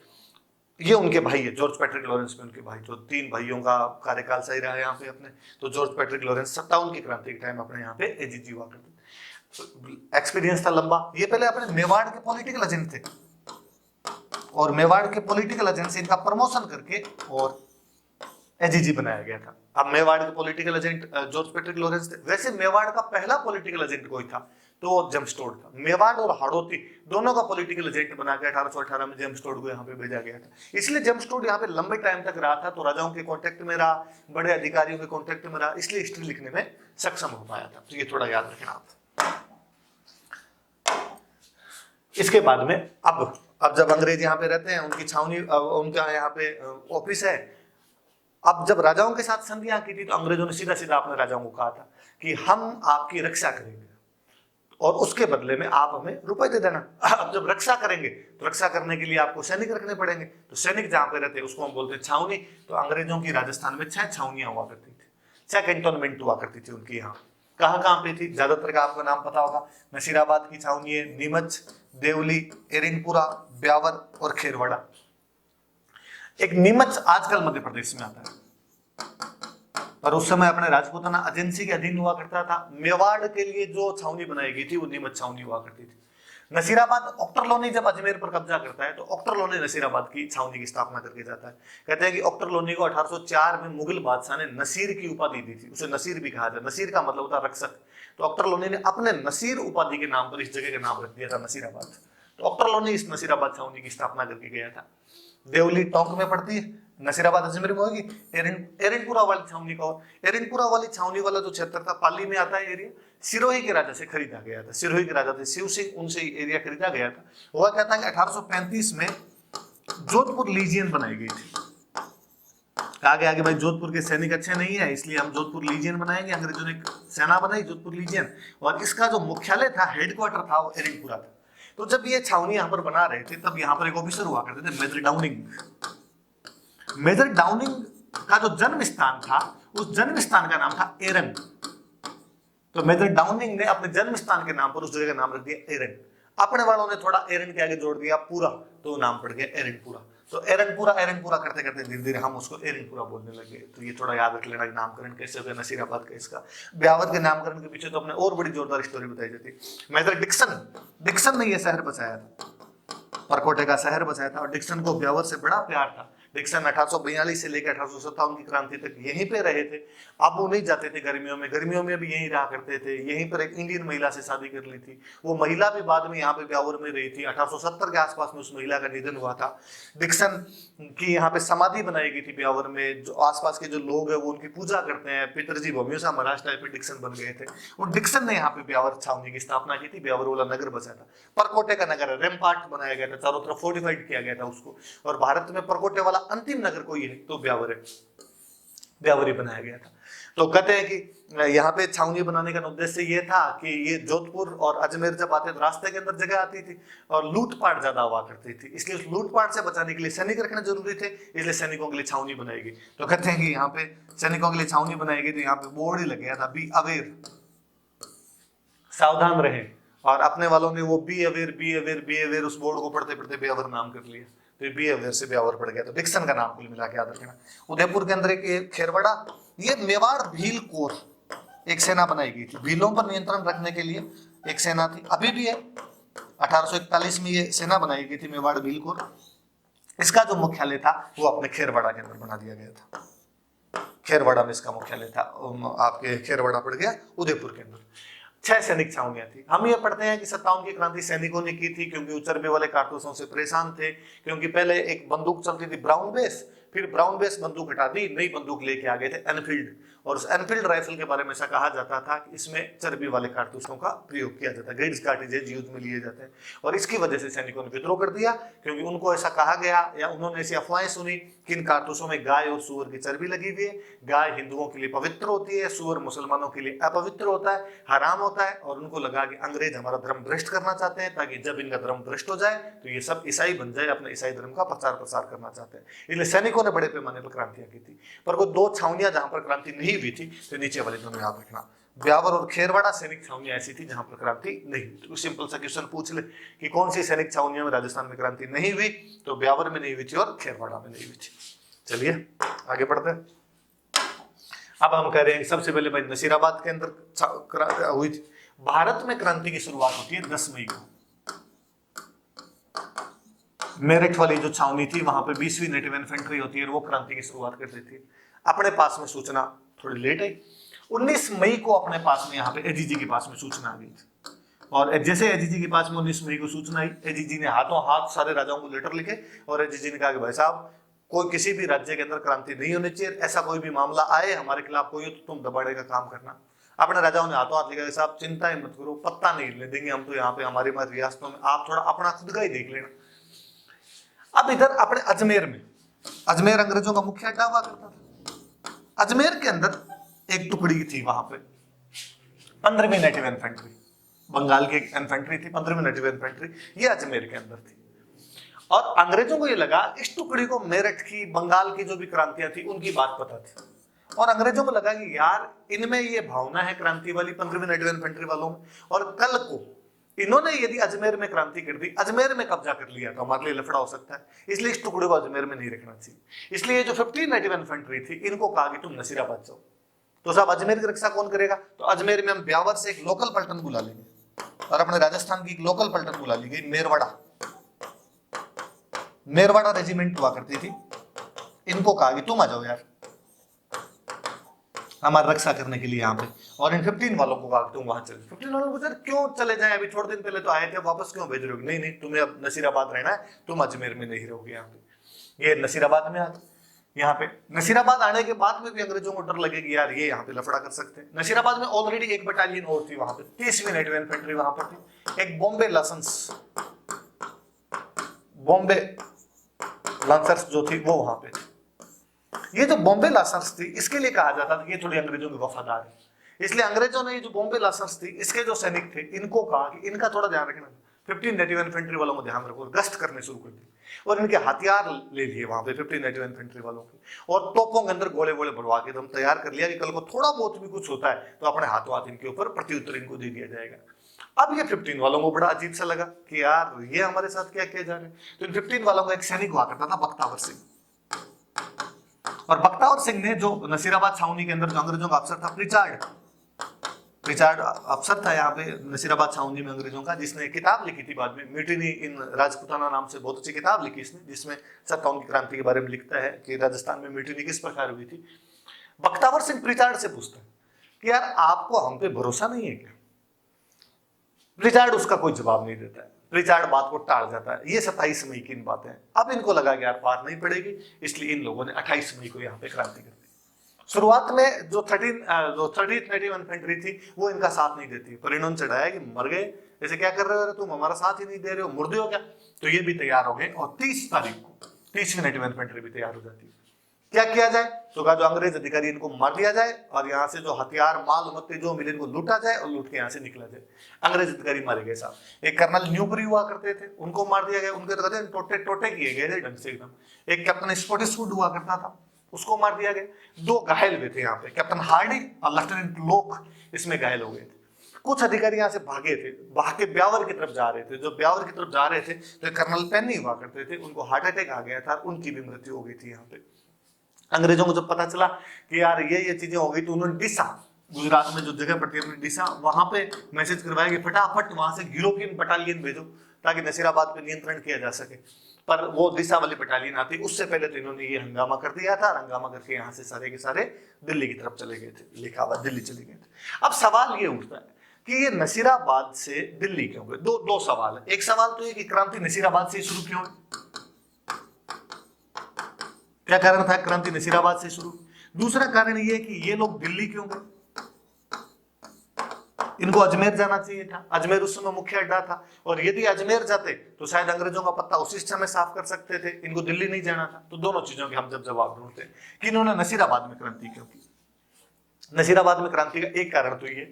ये उनके भाई है। जॉर्ज पैट्रिक लॉरेंस में उनके भाई, तो 3 भाइयों का कार्यकाल सही रहा है यहाँ पे अपने। तो जॉर्ज पैट्रिक लॉरेंस 57 की क्रांति के टाइम अपने यहाँ पे एजीजी हुआ करते। एक्सपीरियंस था लंबा। ये पहले अपने मेवाड़ के पॉलिटिकल एजेंट थे, और मेवाड़ के पॉलिटिकल एजेंट से इनका प्रमोशन करके और एजीजी बनाया गया था। अब मेवाड़ के political agent George Patrick Lawrence थे। वैसे मेवाड़ का पहला पॉलिटिकल एजेंट कोई था तो जेम्स टोड था। मेवाड़ और हाड़ौती दोनों का पॉलिटिकल एजेंट बना के 1818 में जेम्स टोड को यहाँ पे भेजा गया था। इसलिए जेम्स टोड यहाँ पे लंबे टाइम तक रहा था, तो राजाओं के कांटेक्ट में रहा, बड़े अधिकारियों के कांटेक्ट में रहा, इसलिए हिस्ट्री लिखने में सक्षम हो पाया था। तो ये थोड़ा याद रखना आप। इसके बाद में अब जब अंग्रेज यहाँ पे रहते हैं, उनकी छावनी, उनका यहाँ पे ऑफिस है। अब जब राजाओं के साथ संधियां की थी तो अंग्रेजों ने सीधा सीधा अपने राजाओं को कहा था कि हम आपकी रक्षा करेंगे और उसके बदले में आप हमें रुपए दे देना। अब जब रक्षा करेंगे तो रक्षा करने के लिए आपको सैनिक रखने पड़ेंगे, तो सैनिक जहां पे रहते हैं उसको हम बोलते हैं छावनी। तो अंग्रेजों की राजस्थान में 6 छावनियां हुआ करती थी, 6 कैंटोनमेंट हुआ करती थी उनकी। यहाँ कहाँ कहाँ पे थी, ज्यादातर का आपको नाम पता होगा। नसीराबाद की छावनी है, नीमच, देवली, एरिनपुरा, ब्यावर और खेरवाड़ा। एक नीमच आजकल मध्य प्रदेश में आता है, पर उस समय अपने राजपूताना एजेंसी के अधीन हुआ करता था। मेवाड़ के लिए जो छावनी बनाई गई थी वो नीमच छावनी हुआ करती थी। नसीराबाद, ऑक्टरलोनी जब अजमेर पर कब्जा करता है तो ऑक्टरलोनी नसीराबाद की छावनी की स्थापना करके जाता है। कहते हैं कि ऑक्टरलोनी को 1804 में मुगल बादशाह ने नसीर की उपाधि दी थी, उसे नसीर भी कहा जाता है। नसीर का मतलब होता है रक्षक, तो ऑक्टरलोनी ने अपने नसीर उपाधि के नाम पर इस जगह का नाम रख दिया था नसीराबाद। तो ऑक्टरलोनी इस नसीराबाद छावनी की स्थापना करके गया था। देवली टोंक में पड़ती है, नसीराबाद अजमेर में होगी। एरिनपुरा वाली छावनी का, एरिनपुरा वाली छावनी वाला जो क्षेत्र था पाली में आता है एरिया, सिरोही के राजा से खरीदा गया था। सिरोही के राजा थे शिव सिंह, उनसे एरिया खरीदा गया था। हुआ क्या था कि 1835 में जोधपुर लीजियन बनाई गई थी। कहा गया कि भाई जोधपुर के सैनिक अच्छे नहीं है, इसलिए हम जोधपुर लीजियन बनाएंगे। अंग्रेजों ने सेना बनाई जोधपुर लीजियन, और इसका जो मुख्यालय था, हेडक्वार्टर था, वो एरिनपुरा था। तो जब ये छावनी यहाँ पर बना रहे थे तब यहाँ पर एक ऑफिसर हुआ करते थे, मेजर डाउनिंग। मेजर डाउनिंग का जो जन्म स्थान था, उस जन्म स्थान का नाम था एरन। तो मेजर डाउनिंग ने अपने जन्म स्थान के नाम पर उस जगह का नाम रख दिया एरन। अपने वालों ने थोड़ा एरन के आगे जोड़ दिया पूरा, तो नाम पड़ गया एरनपुरा। तो एरनपुरा करते करते धीरे धीरे हम उसको एरनपुरा बोलने लगे। तो ये थोड़ा याद रख लेना कि नामकरण कैसे हो गया नसीराबाद का इसका। ब्यावर के नामकरण के पीछे तो अपने और बड़ी जोरदार स्टोरी बताई जाती। मेजर डिक्सन ने यह शहर बसाया था, परकोटे का शहर बसाया था, और डिक्सन को ब्यावर से बड़ा प्यार था। डिक्सन 1842 से लेकर 1857 की क्रांति तक यहीं पे रहे थे। अब वो नहीं जाते थे गर्मियों में भी यहीं रहा करते थे। यहीं पर एक इंडियन महिला से शादी कर ली थी। वो महिला भी बाद में यहाँ पे ब्यावर में रही थी। 1870 के आसपास में उस महिला का निधन हुआ था। डिक्सन की यहाँ पे समाधि बनाई गई थी ब्यावर में। जो आसपास के जो लोग हैं वो उनकी पूजा करते हैं। पितरजी भूमियों महाराज टाइप पे डिक्सन बन गए थे। और डिक्सन ने यहाँ पे ब्यावर छावनी की स्थापना की थी। ब्यावर वाला नगर बसा था, परकोटे का नगर है। रेम्पार्ट बनाया गया था, चारों तरफ फोर्टिफाइड किया गया था उसको। और भारत में परकोटे वाला अंतिम नगर कोई है तो ब्यावर है, ब्यावरी बनाया गया था। तो कहते हैं कि यहाँ पे छावनी बनाने का उद्देश्य ये था कि ये जोधपुर और अजमेर जब आते तो रास्ते के अंदर जगह आती थी और लूटपाट ज्यादा हुआ करती थी, इसलिए उस लूटपाट से बचाने के लिए सैनिक रखना जरूरी थे, इसलिए सैनिकों के लिए छावनी बनाई गई। तो कहते हैं कि यहाँ पे सैनिकों के लिए छावनी बनाई गई, तो यहाँ पे बोर्ड ही लग गया था, बी अवेयर, सावधान रहे। और अपने वालों ने वो बी अवेयर उस बोर्ड को पढ़ते पढ़ते ब्यावर नाम कर लिया, तो बी अवेयर से ब्यावर पड़ गया। तो डिक्सन का नाम कुल मिला के याद रखना। उदयपुर के अंदर एक खेरवाड़ा, ये मेवाड़ भील कोर एक सेना बनाई गई थी। भीलों पर नियंत्रण रखने के लिए एक सेना थी, अभी भी है। 1841 में ये सेना बनाई गई थी मेवाड़ भील कोर। इसका जो मुख्यालय था वो अपने खेरवाड़ा के अंदर बना दिया गया था। खेरवाड़ा में इसका मुख्यालय था। आपके खेरवाड़ा पड़ गया उदयपुर के अंदर। 6 सैनिक छावनियां थी। हम ये पढ़ते हैं कि 57 की क्रांति सैनिकों ने की थी, क्योंकि वो चर्बी वाले कारतूसों से परेशान थे। क्योंकि पहले एक बंदूक चलती थी ब्राउन बेस, फिर ब्राउन बेस बंदूक हटा दी, नई बंदूक लेके आ गए थे एनफील्ड। और उस एनफील्ड राइफल के बारे में ऐसा कहा जाता था कि इसमें चर्बी वाले कारतूसों का प्रयोग किया जाता है, ग्रेड्स कार्ट्रिजेज यूज में लिए जाते हैं। और इसकी वजह से सैनिकों ने विद्रोह कर दिया, क्योंकि उनको ऐसा कहा गया या उन्होंने ऐसी अफवाहें सुनी कि इन कारतूसों में गाय और सूअर की चर्बी लगी हुई है। गाय हिंदुओं के लिए पवित्र होती है, सूअर मुसलमानों के लिए अपवित्र होता है, हराम होता है। और उनको लगा कि अंग्रेज हमारा धर्म भ्रष्ट करना चाहते हैं, ताकि जब इनका धर्म भ्रष्ट हो जाए तो ये सब ईसाई बन जाए, अपने ईसाई धर्म का प्रचार प्रसार करना चाहते हैं। इसलिए सैनिकों ने बड़े पैमाने पर क्रांतियां की थी। पर वो 2 छावनियां जहां पर क्रांति नहीं हुई थी, तो नीचे वाले दोनों याद रखना। ब्यावर और खेरवाड़ा सैनिक छावनियां ऐसी थी जहां पर क्रांति नहीं हुई। तो सिंपल सा क्वेश्चन पूछ ले कि कौन सी सैनिक छावनियों में राजस्थान में क्रांति नहीं हुई, तो ब्यावर में नहीं हुई थी और खेरवाड़ा में नहीं हुई थी। चलिए आगे बढ़ते हैं। अब हम कह रहे हैं सबसे पहले भाई नसीराबाद के अंदर हुई थी। भारत में क्रांति की शुरुआत होती है 10 मई को। मेरठ वाली जो छावनी थी वहां पे 20वीं नेटिव इन्फेंट्री होती है, वो क्रांति की शुरुआत कर देती है। अपने पास में सूचना थोड़ी लेट आई। 19 मई को अपने पास में यहाँ पे एजीजी के पास में सूचना आ गई थी। और जैसे एजीजी के पास में 19 मई को सूचना आई, एजीजी ने हाथों हाथ सारे राजाओं को लेटर लिखे और एजीजी ने कहा कि भाई साहब, कोई किसी भी राज्य के अंदर क्रांति नहीं होनी चाहिए। ऐसा कोई भी मामला आए हमारे खिलाफ कोई हो तो तुम दबाने का काम करना। अपने राजाओं ने हाथों हाथ लिखा साहब चिंता ही मत करो, पत्ता नहीं हिलने देंगे हम तो यहाँ पे हमारी रियासतों में, आप थोड़ा अपना खुद का ही देख लेना। अब इधर अपने अजमेर में, अजमेर अंग्रेजों का मुख्य अड्डा हुआ करता था। अजमेर के अंदर एक टुकड़ी थी वहां पे 15वीं नेटिव इन्फेंट्री, बंगाल की इन्फेंट्री थी 15वीं नेटिव इन्फेंट्री, ये अजमेर के अंदर थी। और अंग्रेजों को ये लगा इस टुकड़ी को मेरठ की, बंगाल की जो भी क्रांतियां थी उनकी बात पता थी, और अंग्रेजों को लगा कि यार इनमें ये भावना है क्रांति वाली 15वीं नेटिव इन्फेंट्री वालों में, और कल को इन्होंने यदि अजमेर में क्रांति कर दी, अजमेर में कब्जा कर लिया तो हमारे लिए लफड़ा हो सकता है, इसलिए इस टुकड़े को अजमेर में नहीं रखना चाहिए। इसलिए जो 15 नेटिव इन्फेंट्री थी इनको कहा कि तुम नसीराबाद जाओ। तो साहब अजमेर की रक्षा कौन करेगा? तो अजमेर में हम ब्यावर से एक लोकल पलटन बुला लेंगे, और अपने राजस्थान की एक लोकल पलटन बुला ली गई, मेरवाड़ा, मेरवाड़ा रेजिमेंट हुआ करती थी। इनको कहा कि तुम आ जाओ यार हमारी रक्षा करने के लिए यहाँ पे, और इन 15 वालों को कहा कि तुम वहां चले। 15 वालों को सर क्यों चले जाए, अभी थोड़े दिन पहले तो आए थे, वापस क्यों भेज रहे हो? नहीं नहीं, तुम्हें अब नसीराबाद रहना है, तुम अजमेर में नहीं रहोगे यहाँ पे। ये नसीराबाद में आते, यहाँ पे नसीराबाद आने के बाद में भी अंग्रेजों को डर लगे कि यार ये यहाँ पे लफड़ा कर सकते हैं। नसीराबाद में ऑलरेडी एक बटालियन और थी वहां पे, 30वीं नेटिव इन्फेंट्री वहां पर थी, एक बॉम्बे लाइसेंस, बॉम्बे लांसर्स जो थी वो वहां पे थी। ये जो बॉम्बे लांसर्स थी इसके लिए कहा जाता था कि ये थोड़ी अंग्रेजों के वफादार है, इसलिए अंग्रेजों ने ये जो बॉम्बे लांसर्स थी इसके जो सैनिक थे इनको कहा कि इनका थोड़ा ध्यान रखना, 15 नेटिव इन्फेंट्री वालों को ध्यान रखो, गश्त करने शुरू कर दी, और इनके हथियार ले लिए वहां पे 15 नेटिव इन्फेंट्री वालों के, और तोपों के अंदर गोले गोले भरवा के एकदम तैयार कर लिया कि कल को थोड़ा बहुत भी कुछ होता है तो अपने हाथों हाथ इनके ऊपर प्रत्युत्तर इनको दे दिया जाएगा। अब ये 15 वालों को बड़ा अजीब सा लगा कि यार ये हमारे साथ क्या किया जा रहा है। तो इन 15 वालों का एक सैनिक हुआ करता था बख्तावर सिंह, और बख्तावर सिंह ने जो नसीराबाद छावनी के अंदर जो अंग्रेजों का अफसर था प्रिचार्ड, प्रिचार्ड अफसर था यहाँ पे नसीराबाद छावनी में अंग्रेजों का, जिसने किताब लिखी थी बाद में, म्यूटिनी इन राजपुताना नाम से बहुत अच्छी किताब लिखी इसने, जिसमें 57 की क्रांति के बारे में लिखता है कि राजस्थान में म्यूटिनी किस प्रकार हुई थी। बख्तावर सिंह प्रिचार्ड से पूछता है कि यार आपको हम पे भरोसा नहीं है क्या? प्रिचार्ड उसका कोई जवाब नहीं देता है, प्रिचार्ड बात को टाल जाता है। ये 27 मई की इन बातें हैं। अब इनको लगा कि यार पार नहीं पड़ेगी, इसलिए इन लोगों ने 28 मई को यहाँ पे क्रांति कर दी। शुरुआत में जो 30th नेटिव इन्फेंट्री थी वो इनका साथ नहीं देती, पर इन्होंने चढ़ाया कि मर गए, ऐसे क्या कर रहे हो, तुम हमारा साथ ही नहीं दे रहे हो, मुर्दे हो क्या? तो ये भी तैयार हो गए, और 30 तारीख को 30वीं नेटिव इन्फेंट्री भी तैयार हो जाती है। क्या किया जाए? तो कहा जो अंग्रेज अधिकारी इनको मार दिया जाए, और यहाँ से जो हथियार माल मत्ते जो मिले इनको लूटा जाए, और लूट के यहाँ से निकला जाए। अंग्रेज अधिकारी मारे गए साहब। एक कर्नल न्यूबरी हुआ करते थे, उनको मार दिया गया, उनके तो टोटे टोटे किए गए थे ढंग से एकदम। एक कैप्टन स्कॉटिशवुड हुआ करता था, उसको मार दिया गया। 2 घायल हुए थे यहाँ पे, कैप्टन हार्डी और लेफ्टिनेंट लोक इसमें घायल हो गए थे। कुछ अधिकारी यहाँ से भागे थे, भाग के ब्यावर की तरफ जा रहे थे। जो ब्यावर की तरफ जा रहे थे तो कर्नल पेनी हुआ करते थे, उनको हार्ट अटैक आ गया था, उनकी भी मृत्यु हो गई थी यहाँ पे। अंग्रेजों को जब पता चला कि यार ये चीजें हो गई, तो उन्होंने डिसा, गुजरात में जो जगह पड़ती है डिसा, वहां पे मैसेज करवाया कि फटाफट वहां से यूरोपियन बटालियन भेजो ताकि नसीराबाद पे नियंत्रण किया जा सके। पर वो दिशा वाली बटालियन आती, उससे पहले तो इन्होंने ये हंगामा कर दिया था। हंगामा करके यहाँ से सारे के सारे दिल्ली की तरफ चले गए थे, लिखा हुआ दिल्ली चले गए थे। अब सवाल ये उठता है कि ये नसीराबाद से दिल्ली क्यों गए? दो सवाल है। एक सवाल तो ये कि क्रांति नसीराबाद से शुरू क्यों है? क्या कारण था क्रांति नसीराबाद से शुरू? दूसरा कारण ये कि ये लोग दिल्ली क्यों गए? इनको अजमेर जाना चाहिए था, अजमेर उस समय मुख्य अड्डा था, और यदि अजमेर जाते तो शायद अंग्रेजों का पत्ता उसी समय साफ कर सकते थे। इनको दिल्ली नहीं जाना था। तो दोनों चीजों के हम जब जवाब ढूंढते हैं कि इन्होंने नसीराबाद में क्रांति क्यों की। नसीराबाद में क्रांति का एक कारण तो ये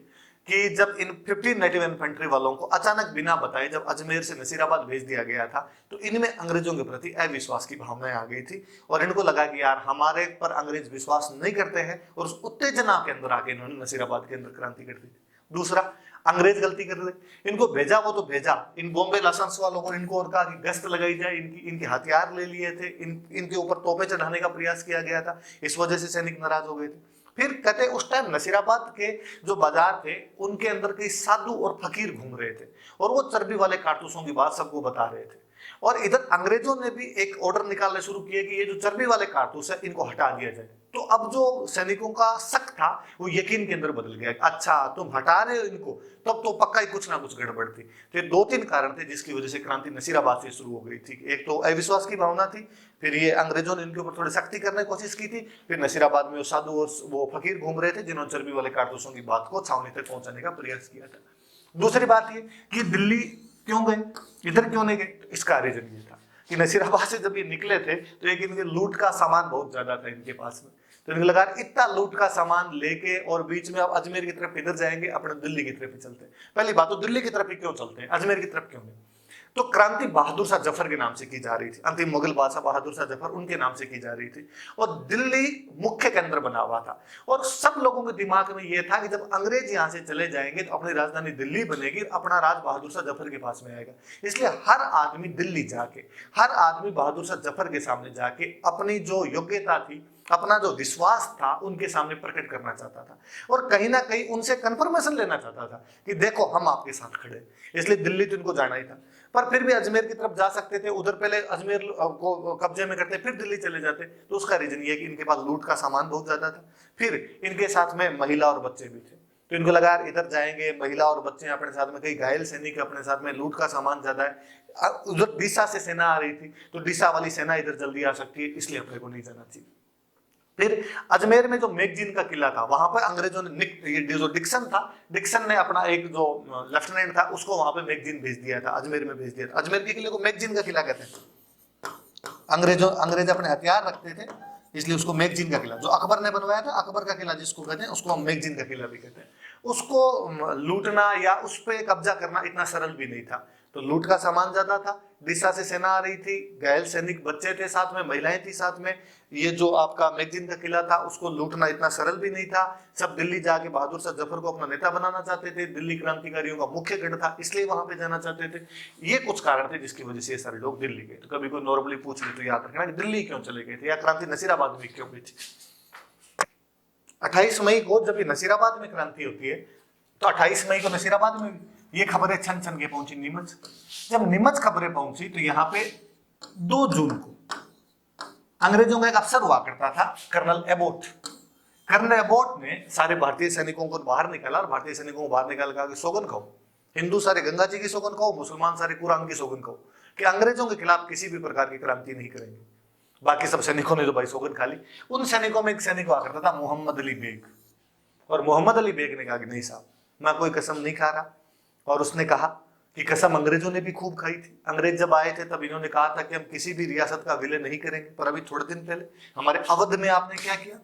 कि जब इन 15 नेटिव इन्फेंट्री वालों को अचानक बिना बताए जब अजमेर से नसीराबाद भेज दिया गया था, तो इनमें अंग्रेजों के प्रति अविश्वास की भावनाएं आ गई थी, और इनको लगा कि यार हमारे पर अंग्रेज विश्वास नहीं करते हैं, और उस उत्तेजना के अंदर आके इन्होंने नसीराबाद के अंदर क्रांति कर दी। दूसरा, अंग्रेज गलती कर रहे, इनको भेजा वो तो भेजा, इन बॉम्बे लाइसेंस वालों को, इनको और कहा कि गश्त लगाई जाए, इनके हथियार ले लिए थे, इनके ऊपर तोपे चढ़ाने का प्रयास किया गया था, इस वजह से सैनिक नाराज हो गए थे। फिर कहते उस टाइम नसीराबाद के जो बाजार थे उनके अंदर कई साधु और फकीर घूम रहे थे, और वो चर्बी वाले कारतूसों की बात सबको बता रहे थे। और इधर अंग्रेजों ने भी एक ऑर्डर निकालने शुरू किए कि ये जो चर्बी वाले कारतूस है इनको हटा दिया जाए। तो अब जो सैनिकों का शक था वो यकीन के अंदर बदल गया। अच्छा तुम हटा रहे हो इनको, तब तो पक्का ही कुछ ना कुछ गड़बड़ थी। तो दो तीन कारण थे जिसकी वजह से क्रांति नसीराबाद से शुरू हो गई थी। एक तो अविश्वास की भावना थी, फिर ये अंग्रेजों ने इनके ऊपर थोड़ी सख्ती करने की कोशिश की थी, फिर नसीराबाद में वो साधु और वो फकीर घूम रहे थे जिन्होंने चर्बी वाले कारतूसों की बात को छावनी तक पहुंचाने का प्रयास किया था। दूसरी बात ये कि दिल्ली क्यों गए, इधर क्यों नहीं गए, इसका रीजन ये था कि नसीराबाद से जब ये निकले थे तो एक इनके लूट का सामान बहुत ज्यादा था इनके पास में। तो इनको लगा इतना लूट का सामान लेके और बीच में अब अजमेर की तरफ इधर जाएंगे, अपने दिल्ली की तरफ ही चलते हैं। पहली बात तो दिल्ली की तरफ ही क्यों चलते हैं, अजमेर की तरफ क्यों नहीं। तो क्रांति बहादुर शाह जफर के नाम से की जा रही थी, अंतिम मुगल बादशाह बहादुर शाह जफर उनके नाम से की जा रही थी, और दिल्ली मुख्य केंद्र बना हुआ था। और सब लोगों के दिमाग में यह था कि जब अंग्रेज यहां से चले जाएंगे तो अपनी राजधानी दिल्ली बनेगी, अपना राज बहादुर शाह जफर के पास में आएगा। इसलिए हर आदमी दिल्ली जाके, हर आदमी बहादुर शाह जफर के सामने जाके अपनी जो योग्यता थी, अपना जो विश्वास था उनके सामने प्रकट करना चाहता था, और कहीं ना कहीं उनसे कंफर्मेशन लेना चाहता था कि देखो हम आपके साथ खड़े। इसलिए दिल्ली तो इनको जाना ही था, पर फिर भी अजमेर की तरफ जा सकते थे, उधर पहले अजमेर को कब्जे में करते फिर दिल्ली चले जाते। तो उसका रीजन ये कि इनके पास लूट का सामान बहुत ज्यादा था, फिर इनके साथ में महिला और बच्चे भी थे। तो इनको लगा यार इधर जाएंगे, महिला और बच्चे अपने साथ में, कई घायल सैनिक अपने साथ में, लूट का सामान ज्यादा है। उधर डीसा से सेना आ रही थी, तो डीसा वाली सेना इधर जल्दी आ सकती है, इसलिए अपने को नहीं जाना चाहिए। फिर अजमेर में जो मैगजीन का किला था वहां पर अंग्रेजों ने ये जो डिक्सन था, डिक्सन ने अपना एक जो लेफ्टिनेंट था उसको वहां पे मैगजीन भेज दिया था, अजमेर में भेज दिया था। अजमेर के किले को मैगजीन का किला कहते हैं। अंग्रेज अपने हथियार रखते थे, इसलिए उसको मैगजीन का किला, जो अकबर ने बनवाया था अकबर का किला जिसको कहते हैं, उसको हम मैगजीन का किला भी कहते हैं। उसको लूटना या उस पर कब्जा करना इतना सरल भी नहीं था। तो लूट का सामान ज्यादा था, दिशा से सेना आ रही थी, घायल सैनिक बच्चे थे साथ में, महिलाएं थी साथ में। ये जो आपका मैगजीन का किला था उसको लूटना इतना सरल भी नहीं था। सब दिल्ली जाके बहादुर शाह जफर को अपना नेता बनाना चाहते थे, दिल्ली क्रांतिकारियों का मुख्य गढ़ था, इसलिए वहां पे जाना चाहते थे। ये कुछ कारण थे जिसकी वजह से ये सारे लोग दिल्ली गए। तो कभी कोई नॉर्मली पूछ ले तो याद रखना कि दिल्ली क्यों चले गए थे, या क्रांति नसीराबाद में क्यों हुई थी। 28 मई को जब ये नसीराबाद में क्रांति होती है, तो 28 मई को नसीराबाद में ये खबरें छन छन के पहुंची नीमच। जब नीमच खबरें पहुंची तो यहाँ पे 2 जून को अंग्रेजों का एक अफसर हुआ करता था, कर्नल एबोट। कर्नल एबोट ने सारे भारतीय सैनिकों को बाहर निकाला, और भारतीय सैनिकों को बाहर निकाल कर सौगन खाओ, हिंदू सारे गंगा जी की सौगन खाओ, मुसलमान सारे कुरान की सौगन खाओ कि अंग्रेजों के खिलाफ किसी भी प्रकार की क्रांति नहीं करेंगे। बाकी सब सैनिकों ने तो भाई सौगन खा ली। उन सैनिकों में एक सैनिक हुआ करता था मोहम्मद अली बेग, और मोहम्मद अली बेग ने कहा कि नहीं साहब मैं कोई कसम नहीं खा रहा, और उसने कहा कि कसम अंग्रेजों ने भी खूब खाई थी। अंग्रेज जब आए थे तब इन्होंने कहा था कि हम किसी भी रियासत का विलय नहीं करेंगे, पर अभी थोड़े दिन पहले हमारे अवध में आपने क्या किया,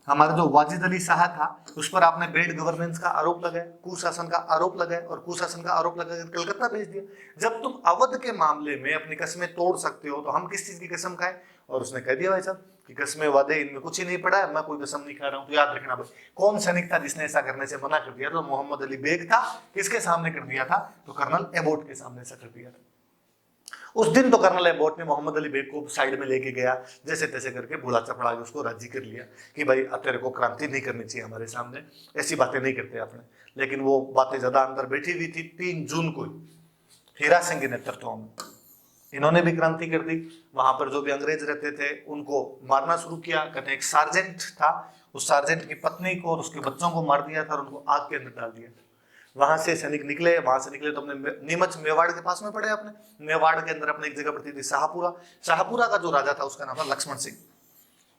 हमारा जो वाजिद अली शाह था उस पर आपने बेड गवर्नेंस का आरोप लगाया, कुशासन का आरोप लगाया, और कुशासन का आरोप लगाकर कलकत्ता भेज दिया। जब तुम अवध के मामले में अपनी कसमें तोड़ सकते हो तो हम किस चीज की कसम खाएं। और उसने कह दिया भाई साहब कि कसमें वादे इनमें कुछ ही नहीं पड़ा है, मैं कोई कसम नहीं खा रहा हूं। तो याद रखना भाई कौन सैनिक था जिसने ऐसा करने से मना कर दिया, तो मोहम्मद अली बेग था। किसके सामने कर दिया था, तो कर्नल एबोट के सामने ऐसा कर दिया था। उस दिन तो कर्नल एबोट ने मोहम्मद अली बेग को साइड में लेके गया, जैसे तैसे करके बुला चपड़ा के उसको राजी कर लिया कि भाई अब तेरे को क्रांति नहीं करनी चाहिए हमारे सामने, ऐसी बातें नहीं करते आपने। लेकिन वो बातें ज्यादा अंदर बैठी हुई थी। 3 जून को हीरा सिंह के नेतृत्व में इन्होंने भी क्रांति कर दी। वहां पर जो भी अंग्रेज रहते थे उनको मारना शुरू किया। कहते एक सार्जेंट था, उस सार्जेंट की पत्नी को और उसके बच्चों को मार दिया था और उनको आग के अंदर डाल दिया था। वहां से सैनिक निकले, वहां से निकले तो अपने नीमच मेवाड़ के पास में पड़े। अपने मेवाड़ के अंदर अपने एक जगह पड़ती थी शाहपुरा। शाहपुरा का जो राजा था उसका नाम था लक्ष्मण सिंह,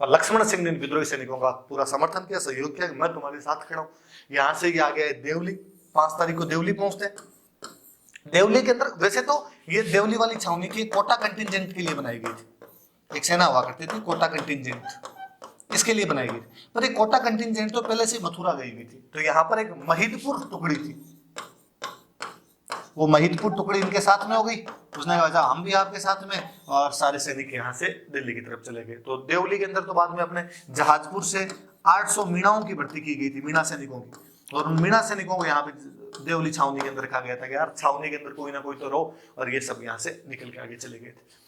और लक्ष्मण सिंह ने विद्रोही सैनिकों का पूरा समर्थन किया, सहयोग किया, मैं तुम्हारे साथ खड़ा हूं। यहां से ये आ गया देवली, 5 तारीख को देवली पहुंचते हैं। देवली के अंदर वैसे तो ये देवली वाली छावनी की कोटा कंटिजेंट के लिए बनाई गई थी, एक सेना हुआ करती थी कोटा कंटिजेंट, इसके लिए बनाई गई थी। पर एक कोटा कंटिजेंट तो पहले से मथुरा गई हुई थी, तो यहाँ पर एक महिदपुर टुकड़ी थी, वो महिदपुर टुकड़ी इनके साथ में हो गई। उसने कहा हम भी आपके साथ में, और सारे सैनिक यहाँ से दिल्ली की तरफ चले गए। तो देवली के अंदर तो बाद में अपने जहाजपुर से 800 मीणाओं की भर्ती की गई थी, मीणा सैनिकों की, और उन मीणा सैनिकों को यहाँ पे देवली छावनी के अंदर रखा गया था कि यार छावनी के अंदर कोई ना कोई तो रहो, और ये सब यहाँ से निकल के आगे चले गए थे।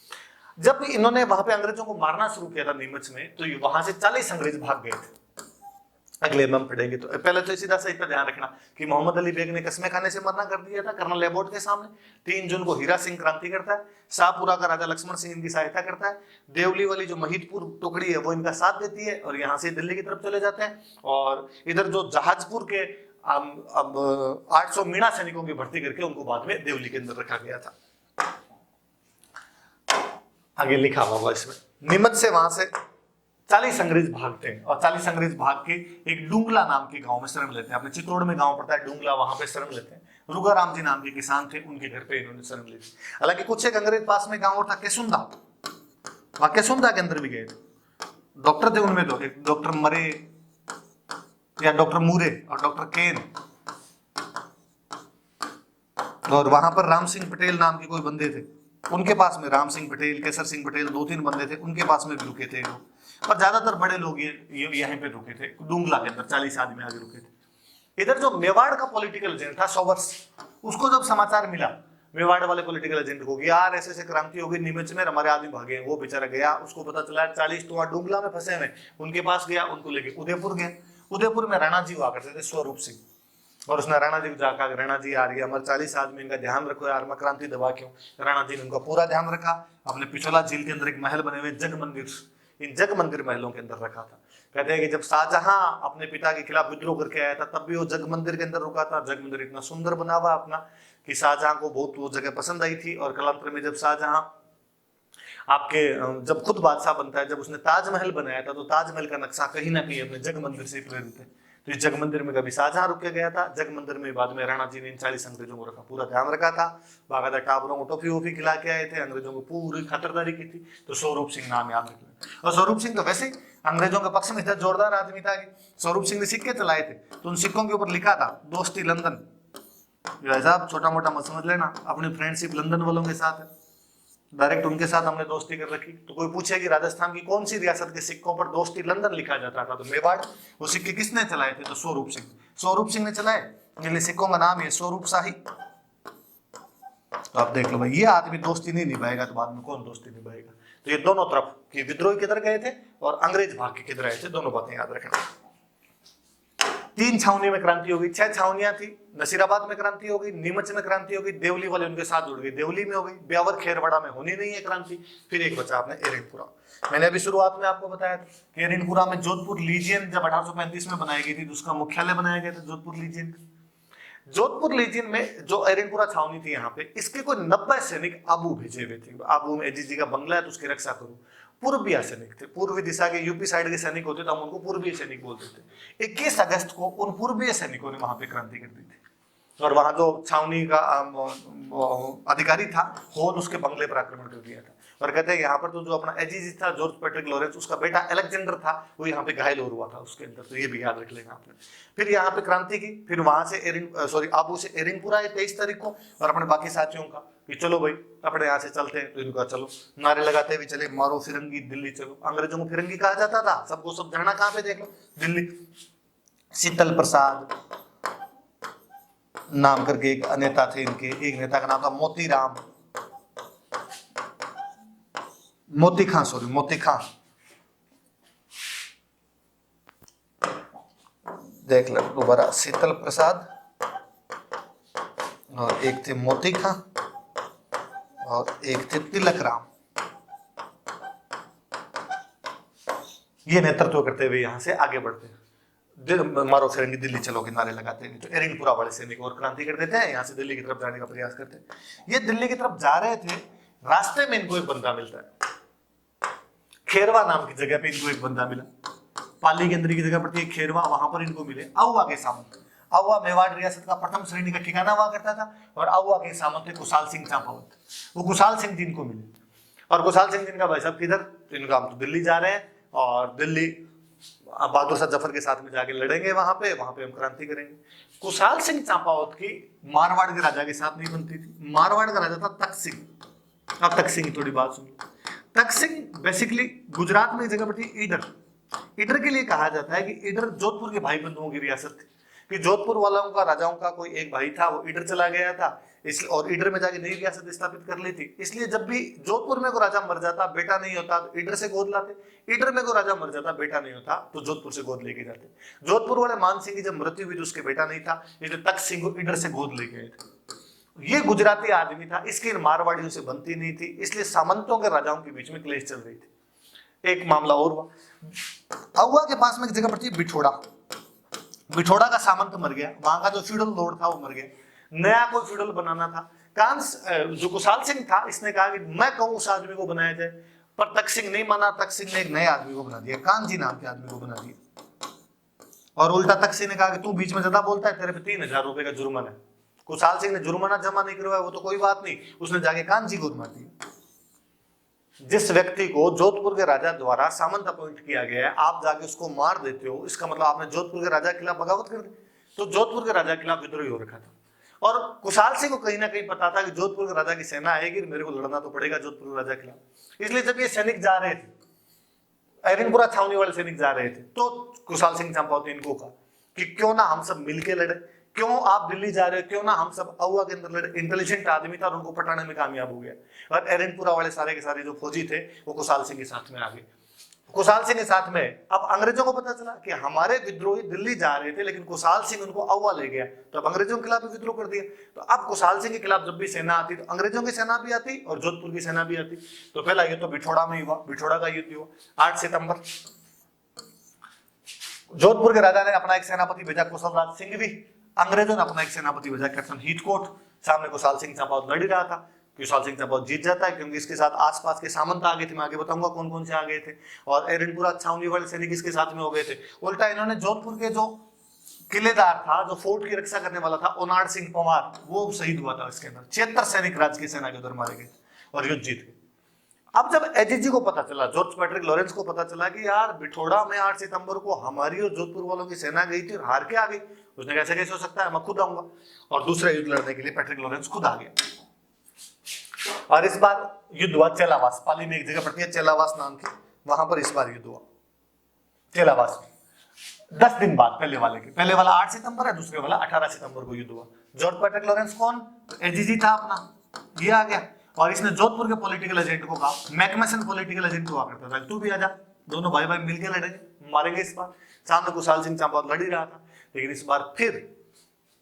जब इन्होंने वहां पे अंग्रेजों को मारना शुरू किया था नीमच में, तो वहां से 40 अंग्रेज भाग गए थे। अगले में हम पढ़ेंगे। तो पहले तो सीधा सा इतना ध्यान रखना कि मोहम्मद अली बेग ने कस्में खाने से मना कर दिया था कर्नल एबोट के सामने। 3 जून को हीरा सिंह क्रांति करता है, शाहपुरा का राजा लक्ष्मण सिंह इनकी सहायता करता है, देवली वाली जो महिदपुर टुकड़ी है वो इनका साथ देती है और यहाँ से दिल्ली की तरफ चले जाते हैं। और इधर जो जहाजपुर के अब 800 मीणा सैनिकों की भर्ती करके उनको बाद में देवली के अंदर रखा गया था। आगे लिखा हुआ इसमें, नीमच से वहां से 40 अंग्रेज भागते हैं और 40 अंग्रेज भाग के एक डूंगला नाम के गांव में शरण लेते हैं। अपने चित्तौड़ में गांव पड़ता है डूंगला, वहां पे शरण लेते हैं। रुगाराम जी नाम के किसान थे, उनके घर पे इन्होंने शरण ली थी। हालांकि कुछ एक अंग्रेज पास में गांव था केसुंदा, वहां केसुंदा के अंदर भी गए थे। डॉक्टर थे उनमें, तो एक डॉक्टर मरे या डॉक्टर मूरे और डॉक्टर केन, और वहां पर राम सिंह पटेल नाम के कोई बंदे थे, उनके पास में राम सिंह पटेल, केसर सिंह पटेल, 2-3 बंदे थे, उनके पास में भी रुके थे लोग। और ज्यादातर बड़े लोग ये यहीं पे रुके थे, डूंगला के अंदर 40 आदमी आगे रुके थे। इधर जो मेवाड़ का पॉलिटिकल एजेंट था सोवर्स, उसको जब समाचार मिला मेवाड़ वाले पॉलिटिकल एजेंट को कि यार ऐसे ऐसे क्रांति हो गई नीमच में, हमारे आदमी भागे हैं, वो बेचारा गया, उसको पता चला 40 तो वहां डूंगला में फंसे हुए, उनके पास गया, उनको लेके उदयपुर गया। उदयपुर में राणा जी हुआ करते थे, स्वरूप सिंह, और उसने राणा जी को जाकर, राणा जी आ रही है, हमारे 40 आदमी, इनका ध्यान रखो यार, मैं क्रांति दबा क्यों। राणा जी ने उनका पूरा ध्यान रखा। अपने पिछोला झील के अंदर एक महल बने हुए जग मंदिर, इन जग मंदिर महलों के अंदर रखा था। कहते हैं कि जब शाहजहां अपने पिता के खिलाफ विद्रोह करके आया था तब भी वो जग मंदिर के अंदर रुका था। जग मंदिर इतना सुंदर बना हुआ अपना कि शाहजहां को बहुत वो जगह पसंद आई थी। और कालांतर में जब शाहजहां आपके जब खुद बादशाह बनता है, जब उसने ताजमहल बनाया था, तो ताजमहल का नक्शा कहीं ना कहीं अपने जग मंदिर से प्रेरित है। तो इस जग मंदिर में कभी शाहजहां रुक के गया था, जग मंदिर में बाद में राणा जी ने इन 40 अंग्रेजों को रखा, पूरा ध्यान रखा था। बाकायदा टाबरों को टॉफी वॉफी खिला के आए थे, अंग्रेजों को पूरी खातिरदारी की थी। तो स्वरूप सिंह नाम याद रखना। और स्वरूप सिंह तो वैसे ही अंग्रेजों के पक्ष में इतना जोरदार आदमी था कि स्वरूप सिंह ने सिक्के चलाए थे, तो उन सिक्कों के ऊपर लिखा था दोस्ती लंदन। साहब छोटा मोटा मत समझ लेना, अपनी फ्रेंडशिप लंदन वालों के साथ है, डायरेक्ट उनके साथ हमने दोस्ती कर रखी। तो कोई पूछे कि राजस्थान की कौन सी रियासत के सिक्कों पर दोस्ती लंदन लिखा जाता था, तो मेवाड़। वो सिक्के किसने चलाए थे, तो स्वरूप सिंह, स्वरूप सिंह ने चलाए। जिन सिक्कों का नाम है स्वरूप शाही। तो आप देख लो भाई, ये आदमी दोस्ती नहीं निभाएगा तो बाद में कौन दोस्ती निभाएगा। तो ये दोनों तरफ की विद्रोही किधर गए थे और अंग्रेज भाग के किधर आए थे, दोनों बातें याद रखना। 3 छावनी में क्रांति हो गई, 6 छावनियां थी। नसीराबाद में क्रांति हो गई, नीमच में क्रांति हो गई, देवली वाले उनके साथ जुड़ गए, देवली में हो गई, ब्यावर खेरवाड़ा में होनी नहीं है क्रांति। फिर एक बचा आपने एरंडपुरा। मैंने अभी शुरुआत में आपको बताया था कि एरंडपुरा में जोधपुर लीजियन जब 1835 में बनाई गई थी तो उसका मुख्यालय बनाया गया था जोधपुर लीजियन। जोधपुर लीजियन में जो एरंडपुरा छावनी थी यहाँ पे, इसके कोई 90 सैनिक आबू भेजे हुए थे। आबू में एजी जी का बंगला है, तो उसकी रक्षा करो। पूर्वीय सैनिक थे, पूर्वी दिशा के यूपी साइड के सैनिक होते तो हम उनको पूर्वीय सैनिक बोलते थे। 21 अगस्त को उन पूर्वीय सैनिकों ने वहां पे क्रांति कर दी थी। और वहां जो छावनी का अधिकारी था होल, उसके बंगले पर आक्रमण कर दिया था। और कहते हैं यहाँ पर तो जो अपना एजीजी था जॉर्ज पैट्रिक लॉरेंस, उसका बेटा अलेक्जेंडर था, वो यहाँ पे घायल हुआ था उसके अंदर। तो ये भी याद रख लेना आपने। फिर यहाँ पे क्रांति की, फिर वहां से आबू से एरंडपुरा आए 23 तारीख को। और अपने बाकी साथियों का कि चलो भाई अपने यहाँ से चलते हैं, तो इनका चलो नारे लगाते हुए चले, मारो फिरंगी दिल्ली चलो। अंग्रेजों को फिरंगी कहा जाता था, सबको सब जाना कहाँ पे देख लो, दिल्ली। शीतल प्रसाद नाम करके एक नेता थे इनके, एक नेता का नाम था मोती खां, देख लो दोबारा, शीतल प्रसाद और एक थे मोती खां और एक थे तिलक राम। ये नेतृत्व करते हुए यहां से आगे बढ़ते हैं, मारो फिरंगी दिल्ली चलो के नारे लगाते हैं। तो एरंडपुरा वाले सैनिक और क्रांति कर देते हैं, यहाँ से दिल्ली की तरफ जाने का प्रयास करते हैं। ये दिल्ली की तरफ जा रहे थे, रास्ते में इनको एक बंदा मिलता है, खेरवा नाम की जगह पे इनको एक बंदा मिला। पाली के अंदर की जगह पड़ती है खेरवा, वहां पर इनको मिले आउवा के सामंत। आउवा मेवाड़ रियासत का प्रथम श्रेणी का ठिकाना हुआ करता था। और आउवा के सामंत थे कुशाल सिंह चांपावत। वो कुशाल सिंह जी इनको मिले, और कुशाल सिंह जी का भाई साहब किधर, तो इनका हम तो दिल्ली जा रहे हैं और दिल्ली बहादुर शाह जफर के साथ में जाके लड़ेंगे, वहां पे हम क्रांति करेंगे। कुशाल सिंह चांपावत की मारवाड़ के राजा के साथ नहीं बनती थी। मारवाड़ का राजा था तख्त सिंह। अब तख्त सिंह की थोड़ी बात सुनिए। तख्त सिंह बेसिकली गुजरात में एक जगह पड़ती है ईडर। ईडर के लिए कहा जाता है कि ईडर जोधपुर के भाई बंधुओं की रियासत थी, कि जोधपुर वालों का राजाओं का कोई एक भाई था, वो ईडर चला गया था। इसलिए और ईडर में जाके नई रियासत स्थापित कर ली थी। इसलिए जब भी जोधपुर में को राजा मर जाता, बेटा नहीं होता, तो ईडर से गोद लाते। ईडर में को राजा मर जाता, बेटा नहीं होता, तो जोधपुर से गोद लेके जाते। जोधपुर वाले मान सिंह की जब मृत्यु हुई तो उसके बेटा नहीं था, इसलिए तख्त सिंह को ईडर से गोद लेके आए थे। ये गुजराती आदमी था, इसकी मारवाड़ियों से बनती नहीं थी, इसलिए सामंतों के राजाओं के बीच में क्लेश चल रही थी। एक मामला और हुआ, अहुआ के पास में एक जगह पड़ती है बिठोड़ा। बिठोड़ा का सामंत मर गया, वहां का जो फ्यूडल लॉर्ड था वो मर गया, नया कोई फ्यूडल बनाना था। कांस जो कुशाल सिंह था, इसने कहा कि मैं कहूं उस आदमी को बनाया जाए, पर तख्त सिंह नहीं माना। तख्त सिंह ने एक नए आदमी को बना दिया, कानजी नाम के आदमी को बना दिया। और उल्टा तख्त सिंह ने कहा कि तू बीच में ज्यादा बोलता है, तेरे पे 3000 रुपए का जुर्माना है। कुशाल सिंह ने जुर्माना जमा नहीं करवाया, वो तो कोई बात नहीं, उसने जाके कानजी को मार दिया। जिस व्यक्ति को जोधपुर के राजा द्वारा सामंत अपॉइंट किया गया है, आप जाके उसको मार देते हो, इसका मतलब आपने जोधपुर के राजा के खिलाफ बगावत कर दी। तो जोधपुर के राजा के खिलाफ विद्रोह हो रखा था, और कुशाल सिंह को कहीं ना कहीं पता था कि जोधपुर के राजा की सेना आएगी, मेरे को लड़ना तो पड़ेगा जोधपुर के राजा के खिलाफ। इसलिए जब ये सैनिक जा रहे थे, एरनपुरा छावनी वाले सैनिक जा रहे थे, तो कुशाल सिंह चंपावत ने इनको कहा कि क्यों ना हम सब मिलके लड़े, क्यों आप दिल्ली जा रहे हो, क्यों ना हम सब अहुआ के अंदर लड़े। इंटेलिजेंट आदमी था और उनको पटाने में कामयाब हो गया, और एरनपुरा वाले सारे के सारे जो फौजी थे वो कुशाल सिंह के साथ में आ गए। कुशाल सिंह के साथ में अब अंग्रेजों को पता चला कि हमारे विद्रोही दिल्ली जा रहे थे, लेकिन कुशाल सिंह उनको अहुआ ले गया, तो अब अंग्रेजों के खिलाफ भी विद्रोह कर दिया। तो अब कुशाल सिंह के खिलाफ जब भी सेना आती तो अंग्रेजों की सेना भी आती और जोधपुर की सेना भी आती। तो पहला युद्ध तो बिठोड़ा में हुआ, बिठोड़ा का युद्ध हुआ 8 सितंबर। जोधपुर के राजा ने अपना एक सेनापति भेजा कुशल राज सिंह भी, अंग्रेजों ने अपना एक सेनापति भेजा कैप्टन हीथकोट। सामने कुशाल सिंह चंपावत लड़ रहा था, कुशाल सिंह चंपावत जीत जाता है, क्योंकि इसके साथ आसपास के सामंत आ गए थे, मैं आगे बताऊंगा कौन कौन से आ गए थे, और एरनपुरा छावनी वाले सैनिक इसके साथ में हो गए थे। उल्टा इन्होंने जोधपुर के जो किलेदार था, जो फोर्ट की रक्षा करने वाला था, ओनाड सिंह पंवार, वो शहीद हुआ था। इसके अंदर 76 सैनिक राज्य की सेना के उधर मारे गए और युद्ध जीत गए। अब जब एजीजी को पता चला, जॉर्ज पैट्रिक लॉरेंस को पता चला कि यार बिठोड़ा में 8 सितंबर को हमारी और जोधपुर वालों की सेना गई थी और हार के आ गई, उसने कैसे कैसे हो सकता है, मैं खुद आऊंगा। और दूसरा युद्ध लड़ने के लिए पैट्रिक लॉरेंस खुद आ गया। और इस बार युद्ध हुआ चेलावास, पाली में एक जगह पड़ती है चेलावास नाम की, वहां पर इस बार युद्ध हुआ चेलावास में। 10 दिन बाद पहले वाले के, पहले वाला 8 सितंबर है, दूसरे वाला 18 सितंबर को युद्ध हुआ। जॉर्ज पैट्रिक लॉरेंस कौन, एजीजी था अपना, ये आ गया। और इसने जोधपुर के पॉलिटिकल एजेंट को कहा, मैकमेसन पॉलिटिकल एजेंट हुआ करता था, तू भी आजा, दोनों भाई भाई मिलकर लड़ेंगे, मारेंगे। इस बार सामने कुशाल सिंह चंपावत लड़ ही रहा था, लेकिन इस बार फिर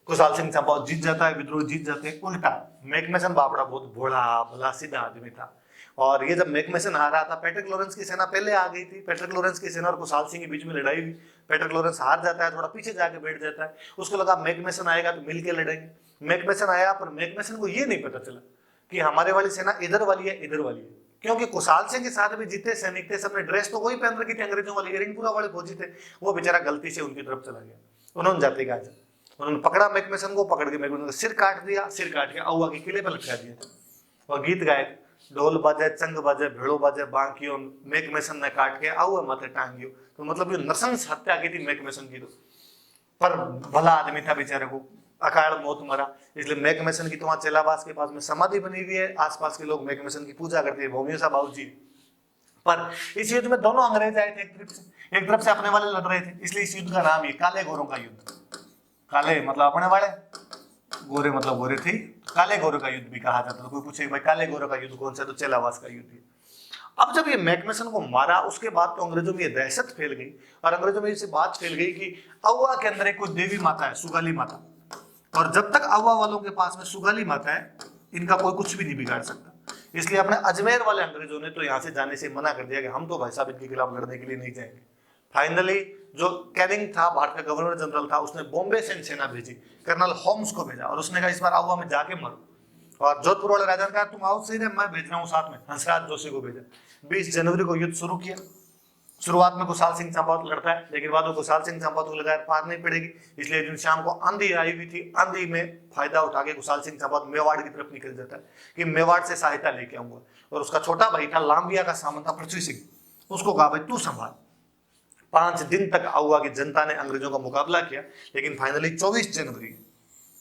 कुशाल सिंह चंपावत जीत जाता है, विद्रोह जीत जाते हैं। उल्टा मैकमेसन बापड़ा बहुत भोला भला सीधा आदमी था, और ये जब मैकमेसन आ रहा था, पैट्रिक लॉरेंस की सेना पहले आ गई थी, पैट्रिक लॉरेंस की सेना और कुशाल सिंह के बीच में लड़ाई हुई। पैट्रिक लॉरेंस हार जाता है, थोड़ा पीछे जाके बैठ जाता है, उसको लगा मैकमेसन आएगा तो मिलके लड़ेंगे। मैकमेसन आया, पर मैकमेसन को ये नहीं पता चला कि हमारे वाली सेना इधर वाली है इधर वाली है, क्योंकि कुशाल सिंह के साथ भी जितने सैनिक थे सबने ड्रेस तो वही पहन रखी थी अंग्रेजों वाली, एरनपुरा वाले फौजी थे, वो बेचारा गलती से उनकी तरफ चला गया। उन्होंने जाते का उन्होंने पकड़ा मैकमेसन को, पकड़ के मैकमेसन का सिर काट दिया, सिर काट के अहुआ के किले पर लटका दिया और गीत गाए, ढोल बाजे चंग बाजे भेड़ो बाजे बांकियो, मैकमेसन ने काट के अहुआ माथे टांगियो। तो मतलब ये नृशंस हत्या की थी मैकमेसन की। तो पर भला आदमी था बेचारे को, अकाल मौत मरा। इसलिए मैकमेसन की तो वहां चेलावास के पास में समाधि बनी हुई है, आसपास के लोग मैकमेसन की पूजा करते हैं, भूमियों साहब बाबू जी। पर इस युद्ध में दोनों अंग्रेज आए थे, एक तरफ से अपने वाले लड़ रहे थे, इसलिए इस युद्ध का नाम ये काले गोरों का युद्ध। काले मतलब अपने वाले, गोरे मतलब गोरे थे, काले गोरों का युद्ध भी कहा जाता है। कोई पूछे भाई काले गोरों का युद्ध कौन सा, तो चेलावास का युद्ध। अब जब ये मैकमेसन को मारा, उसके बाद तो अंग्रेजों में ये दहशत फैल गई, और अंग्रेजों में ये बात फैल गई कि अहुआ के अंदर एक कोई देवी माता है, सुगाली माता, और जब तक अहुआ वालों के पास में सुगाली माता है, इनका कोई कुछ भी नहीं बिगाड़ सकता। इसलिए अपने अजमेर वाले अंग्रेजों ने तो यहाँ से जाने से मना कर दिया कि हम तो भाई साहब इनके खिलाफ लड़ने के लिए नहीं जाएंगे। फाइनली जो कैनिंग था, भारत का गवर्नर जनरल था, उसने बॉम्बे से सेना भेजी, कर्नल होम्स को भेजा, और उसने कहा इस बार अहुआ में जाके मरो। और जोधपुर वाले राजा ने कहा तुम आओ सही, मैं भेज रहा हूँ साथ में, हंसराज जोशी को भेजा। 20 जनवरी को युद्ध शुरू किया। शुरुआत में कुशाल सिंह चंपावत लड़ता है, लेकिन बाद में कुशाल सिंह चंपावत को लगा पार नहीं पड़ेगी, इसलिए दिन शाम को आंधी आई हुई थी, आंधी में फायदा उठा के कुशाल सिंह चंपावत मेवाड़ की तरफ निकल जाता है कि मेवाड़ से सहायता लेके आऊंगा। और उसका छोटा भाई था, लांबिया का सामंत था पृथ्वी सिंह, उसको कहा भाई तू संभाल। 5 दिन तक अहुआ की जनता ने अंग्रेजों का मुकाबला किया, लेकिन फाइनली 24 जनवरी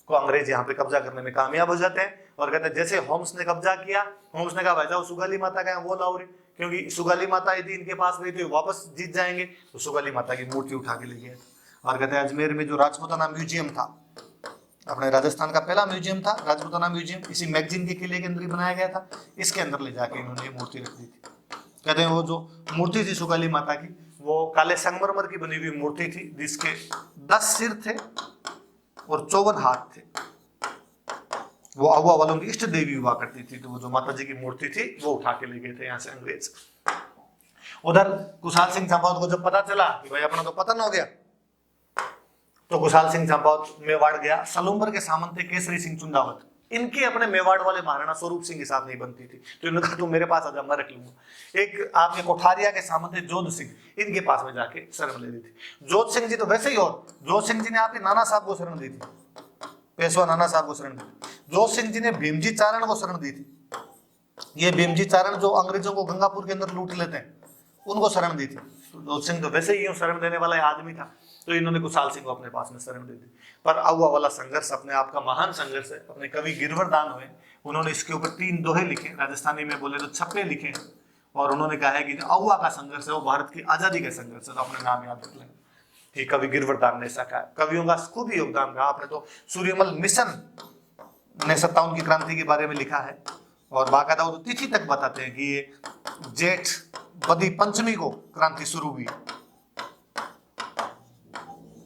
को अंग्रेज यहाँ पे कब्जा करने में कामयाब हो जाते हैं। और कहते हैं जैसे होम्स ने कब्जा किया, होम्स ने कहा भाई जाओ सुगाली माता का वो लाओ रे, क्योंकि सुगाली माता यदि इनके पास गई तो वापस जीत जाएंगे। तो सुगाली माता की मूर्ति उठा के ले गए। और कहते हैं अजमेर में जो राजपूताना म्यूजियम था, अपने राजस्थान का पहला म्यूजियम था राजपूताना म्यूजियम, इसी मैगजीन के किले के अंदर ही बनाया गया था। इसके अंदर ले जाके इन्होंने ये मूर्ति रख दी थी। कहते हैं वो जो मूर्ति थी सुकाली माता की, वो काले संगमरमर की बनी हुई मूर्ति थी, जिसके 10 सिर थे और 54 हाथ थे। वो आहुआ वालों की इष्ट देवी हुआ करती थी, तो वो जो माता जी की मूर्ति थी वो उठा के ले गए थे यहाँ से अंग्रेज। उधर कुशाल सिंह चंपावत को जब पता चला कि भाई अपना तो पतन हो गया, तो कुशाल सिंह चंपावत मेवाड़ गया। सलूम्बर के सामंत थे केसरी सिंह चुंदावत, इनकी अपने मेवाड़ वाले महाराणा स्वरूप सिंह के साथ नहीं बनती थी, तो इन्होंने कहा तुम मेरे पास आजा, मैं रख लूंगा। एक आपके कोठारिया के सामंत थे जोध सिंह, इनके पास में जाके शरण ले ली थी। जोध सिंह जी तो वैसे ही, और जोध सिंह जी ने आपके नाना साहब को शरण दी थी, पेशवा नाना साहब को शरण दी थी। जोध सिंह जी ने भीमजी चारण को शरण दी थी। ये भीमजी चारण जो अंग्रेजों को गंगापुर के अंदर लूट लेते हैं, उनको शरण दी थी। तो जोध सिंह तो वैसे ही शरण देने वाला आदमी था, तो इन्होंने कुशाल सिंह को अपने पास में शरण दे दी। पर आहुआ वाला संघर्ष अपने आप का महान संघर्ष है। अपने कवि गिरवर दान हुए, उन्होंने इसके ऊपर 3 दोहे लिखे, राजस्थानी में बोले तो छप्पे लिखे हैं, और उन्होंने कहा है कि आहुआ का संघर्ष है वो भारत की आजादी का संघर्ष है। तो अपने नाम याद रख लें कि कवि गिरवर दान ने ऐसा कहा। कवियों का खूब योगदान रहा। आपने तो सूर्यमल मिशन ने 57 की क्रांति के बारे में लिखा है, और बाकायदा वो तिथि तक बताते हैं कि ये जेठ बदी पंचमी को क्रांति शुरू हुई।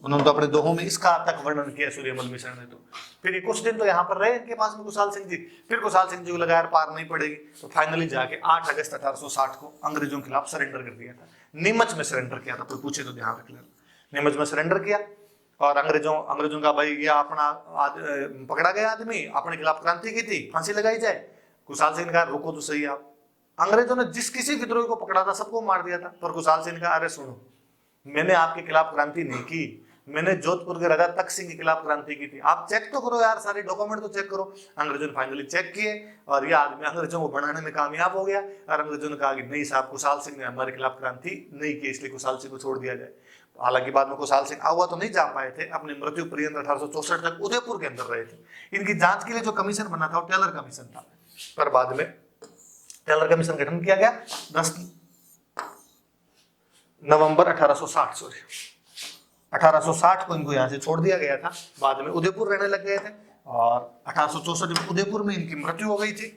उन्होंने तो अपने दोहों में इसका तक वर्णन किया सूर्यमल मिशन ने। तो फिर ये कुछ दिन तो यहाँ पर रहे इनके पास में कुशाल सिंह जी। फिर कुशाल सिंह जी को लगा यार पार नहीं पड़ेगी, तो फाइनली जाके 8 अगस्त 1860 को अंग्रेजों के खिलाफ सरेंडर कर दिया था। नीमच में सरेंडर किया था, कोई पूछे तो ध्यान रख लेना। नीमच में सरेंडर किया, और अंग्रेजों का भाई ये अपना पकड़ा गया आदमी, अपने खिलाफ क्रांति की थी, फांसी लगाई जाए। कुशाल सिंह ने कहा रुको तो सही आप। अंग्रेजों ने जिस किसी विद्रोही को पकड़ा था सबको मार दिया था, पर कुशाल सिंह ने कहा अरे सुनो, मैंने आपके खिलाफ क्रांति नहीं की, मैंने जोधपुर के राजा तख्त सिंह के खिलाफ क्रांति की थी। आप चेक तो करो यार, सारे डॉक्यूमेंट तो चेक करो। अंग्रेजों ने फाइनली चेक किए, और यह आदमी अंग्रेजों को बनाने में कामयाब हो गया। और अंग्रेजों ने कहा कि नहीं साहब, कुशाल सिंह ने हमारे खिलाफ क्रांति नहीं की, इसलिए कुशाल सिंह को छोड़ दिया जाए। हालांकि बाद में कुशाल सिंह आहुआ तो नहीं जा पाए थे, अपनी मृत्यु पर्यंत 1864 तक उदयपुर के अंदर रहे थे। इनकी जांच के लिए जो कमीशन बना था वो टेलर कमीशन था, पर बाद में टेलर कमीशन गठन किया गया 10 नवंबर 1860 को इनको यहाँ से छोड़ दिया गया था। बाद में उदयपुर रहने लग गए थे, और 1864 में उदयपुर में इनकी मृत्यु हो गई थी।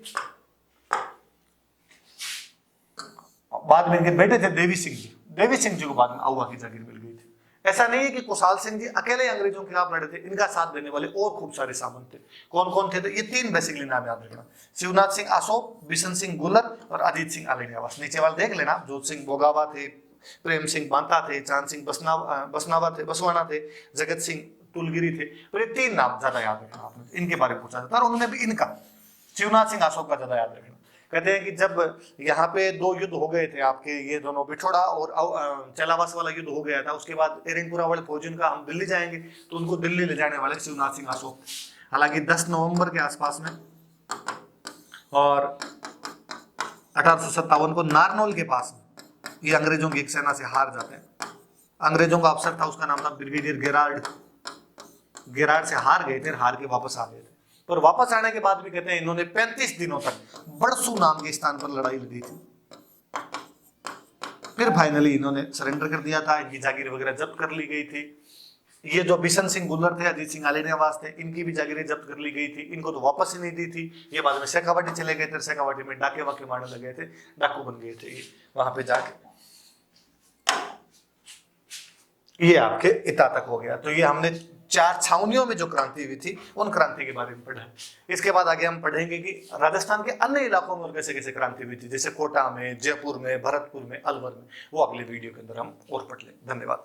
बाद में इनके बेटे थे देवी सिंह जी, देवी सिंह जी को बाद में आहुआ की जागीर मिल गई थी। ऐसा नहीं है कि कुशाल सिंह जी अकेले अंग्रेजों के खिलाफ लड़े थे, इनका साथ देने वाले और खूब सारे सामंत थे। कौन कौन थे? तो ये 3 बेसिकली नाम याद रखना, शिवनाथ सिंह आसोप, बिशन सिंह गुलर और अजीत सिंह आलिनियावास। नीचे वाले देख लेना, जोत सिंह बोगावा थे, प्रेम सिंह बांता थे, चांद सिंह बसवाना थे, जगत सिंह तुलगिरी थे। तो ये 3 नाम ज्यादा याद रखना आपने, इनके बारे में पूछा जाता है। और उन्होंने भी इनका शिवनाथ सिंह आसोप का ज्यादा याद रखना। कहते हैं कि जब यहाँ पे 2 युद्ध हो गए थे आपके, ये दोनों बिठोड़ा और चलावास वाला युद्ध हो गया था, उसके बाद एरनपुरा वाले फौजियों का हम दिल्ली जाएंगे, तो उनको दिल्ली ले जाने वाले शिवनाथ सिंह आसोप। हालांकि 10 नवंबर के आसपास में और 1857 को नारनौल के पास में ये अंग्रेजों की एक सेना से हार जाते हैं। अंग्रेजों का अफसर था, उसका नाम था ब्रिगेडियर गेरार्ड से हार गए थे, हार के वापस आ गए थे। पर वापस आने के बाद भी कहते हैं इन्होंने 35 दिनों तक बड़सू नाम के स्थान पर लड़ाई लड़ी थी। फिर फाइनली इन्होंने सरेंडर कर दिया था, इनकी जागीर वगैरह जब्त कर ली गई थी। ये जो बिशन सिंह गुलर थे, अजीत सिंह आलिनियावास थे, इनकी भी जागीरें जब्त कर ली गई थी, इनको तो वापस ही नहीं दी थी। ये बाद में शेखावाटी चले गए थे, शेखावाटी में डाके वाके मारने लगे थे, डाकू बन गए थे ये वहां पे जाके। ये आपके इता तक हो गया। तो ये हमने 4 छावनियों में जो क्रांति हुई थी उन क्रांति के बारे में पढ़ा। इसके बाद आगे हम पढ़ेंगे कि राजस्थान के अन्य इलाकों में कैसे कैसे क्रांति हुई थी, जैसे कोटा में, जयपुर में, भरतपुर में, अलवर में। वो अगले वीडियो के अंदर हम और पढ़ लें। धन्यवाद।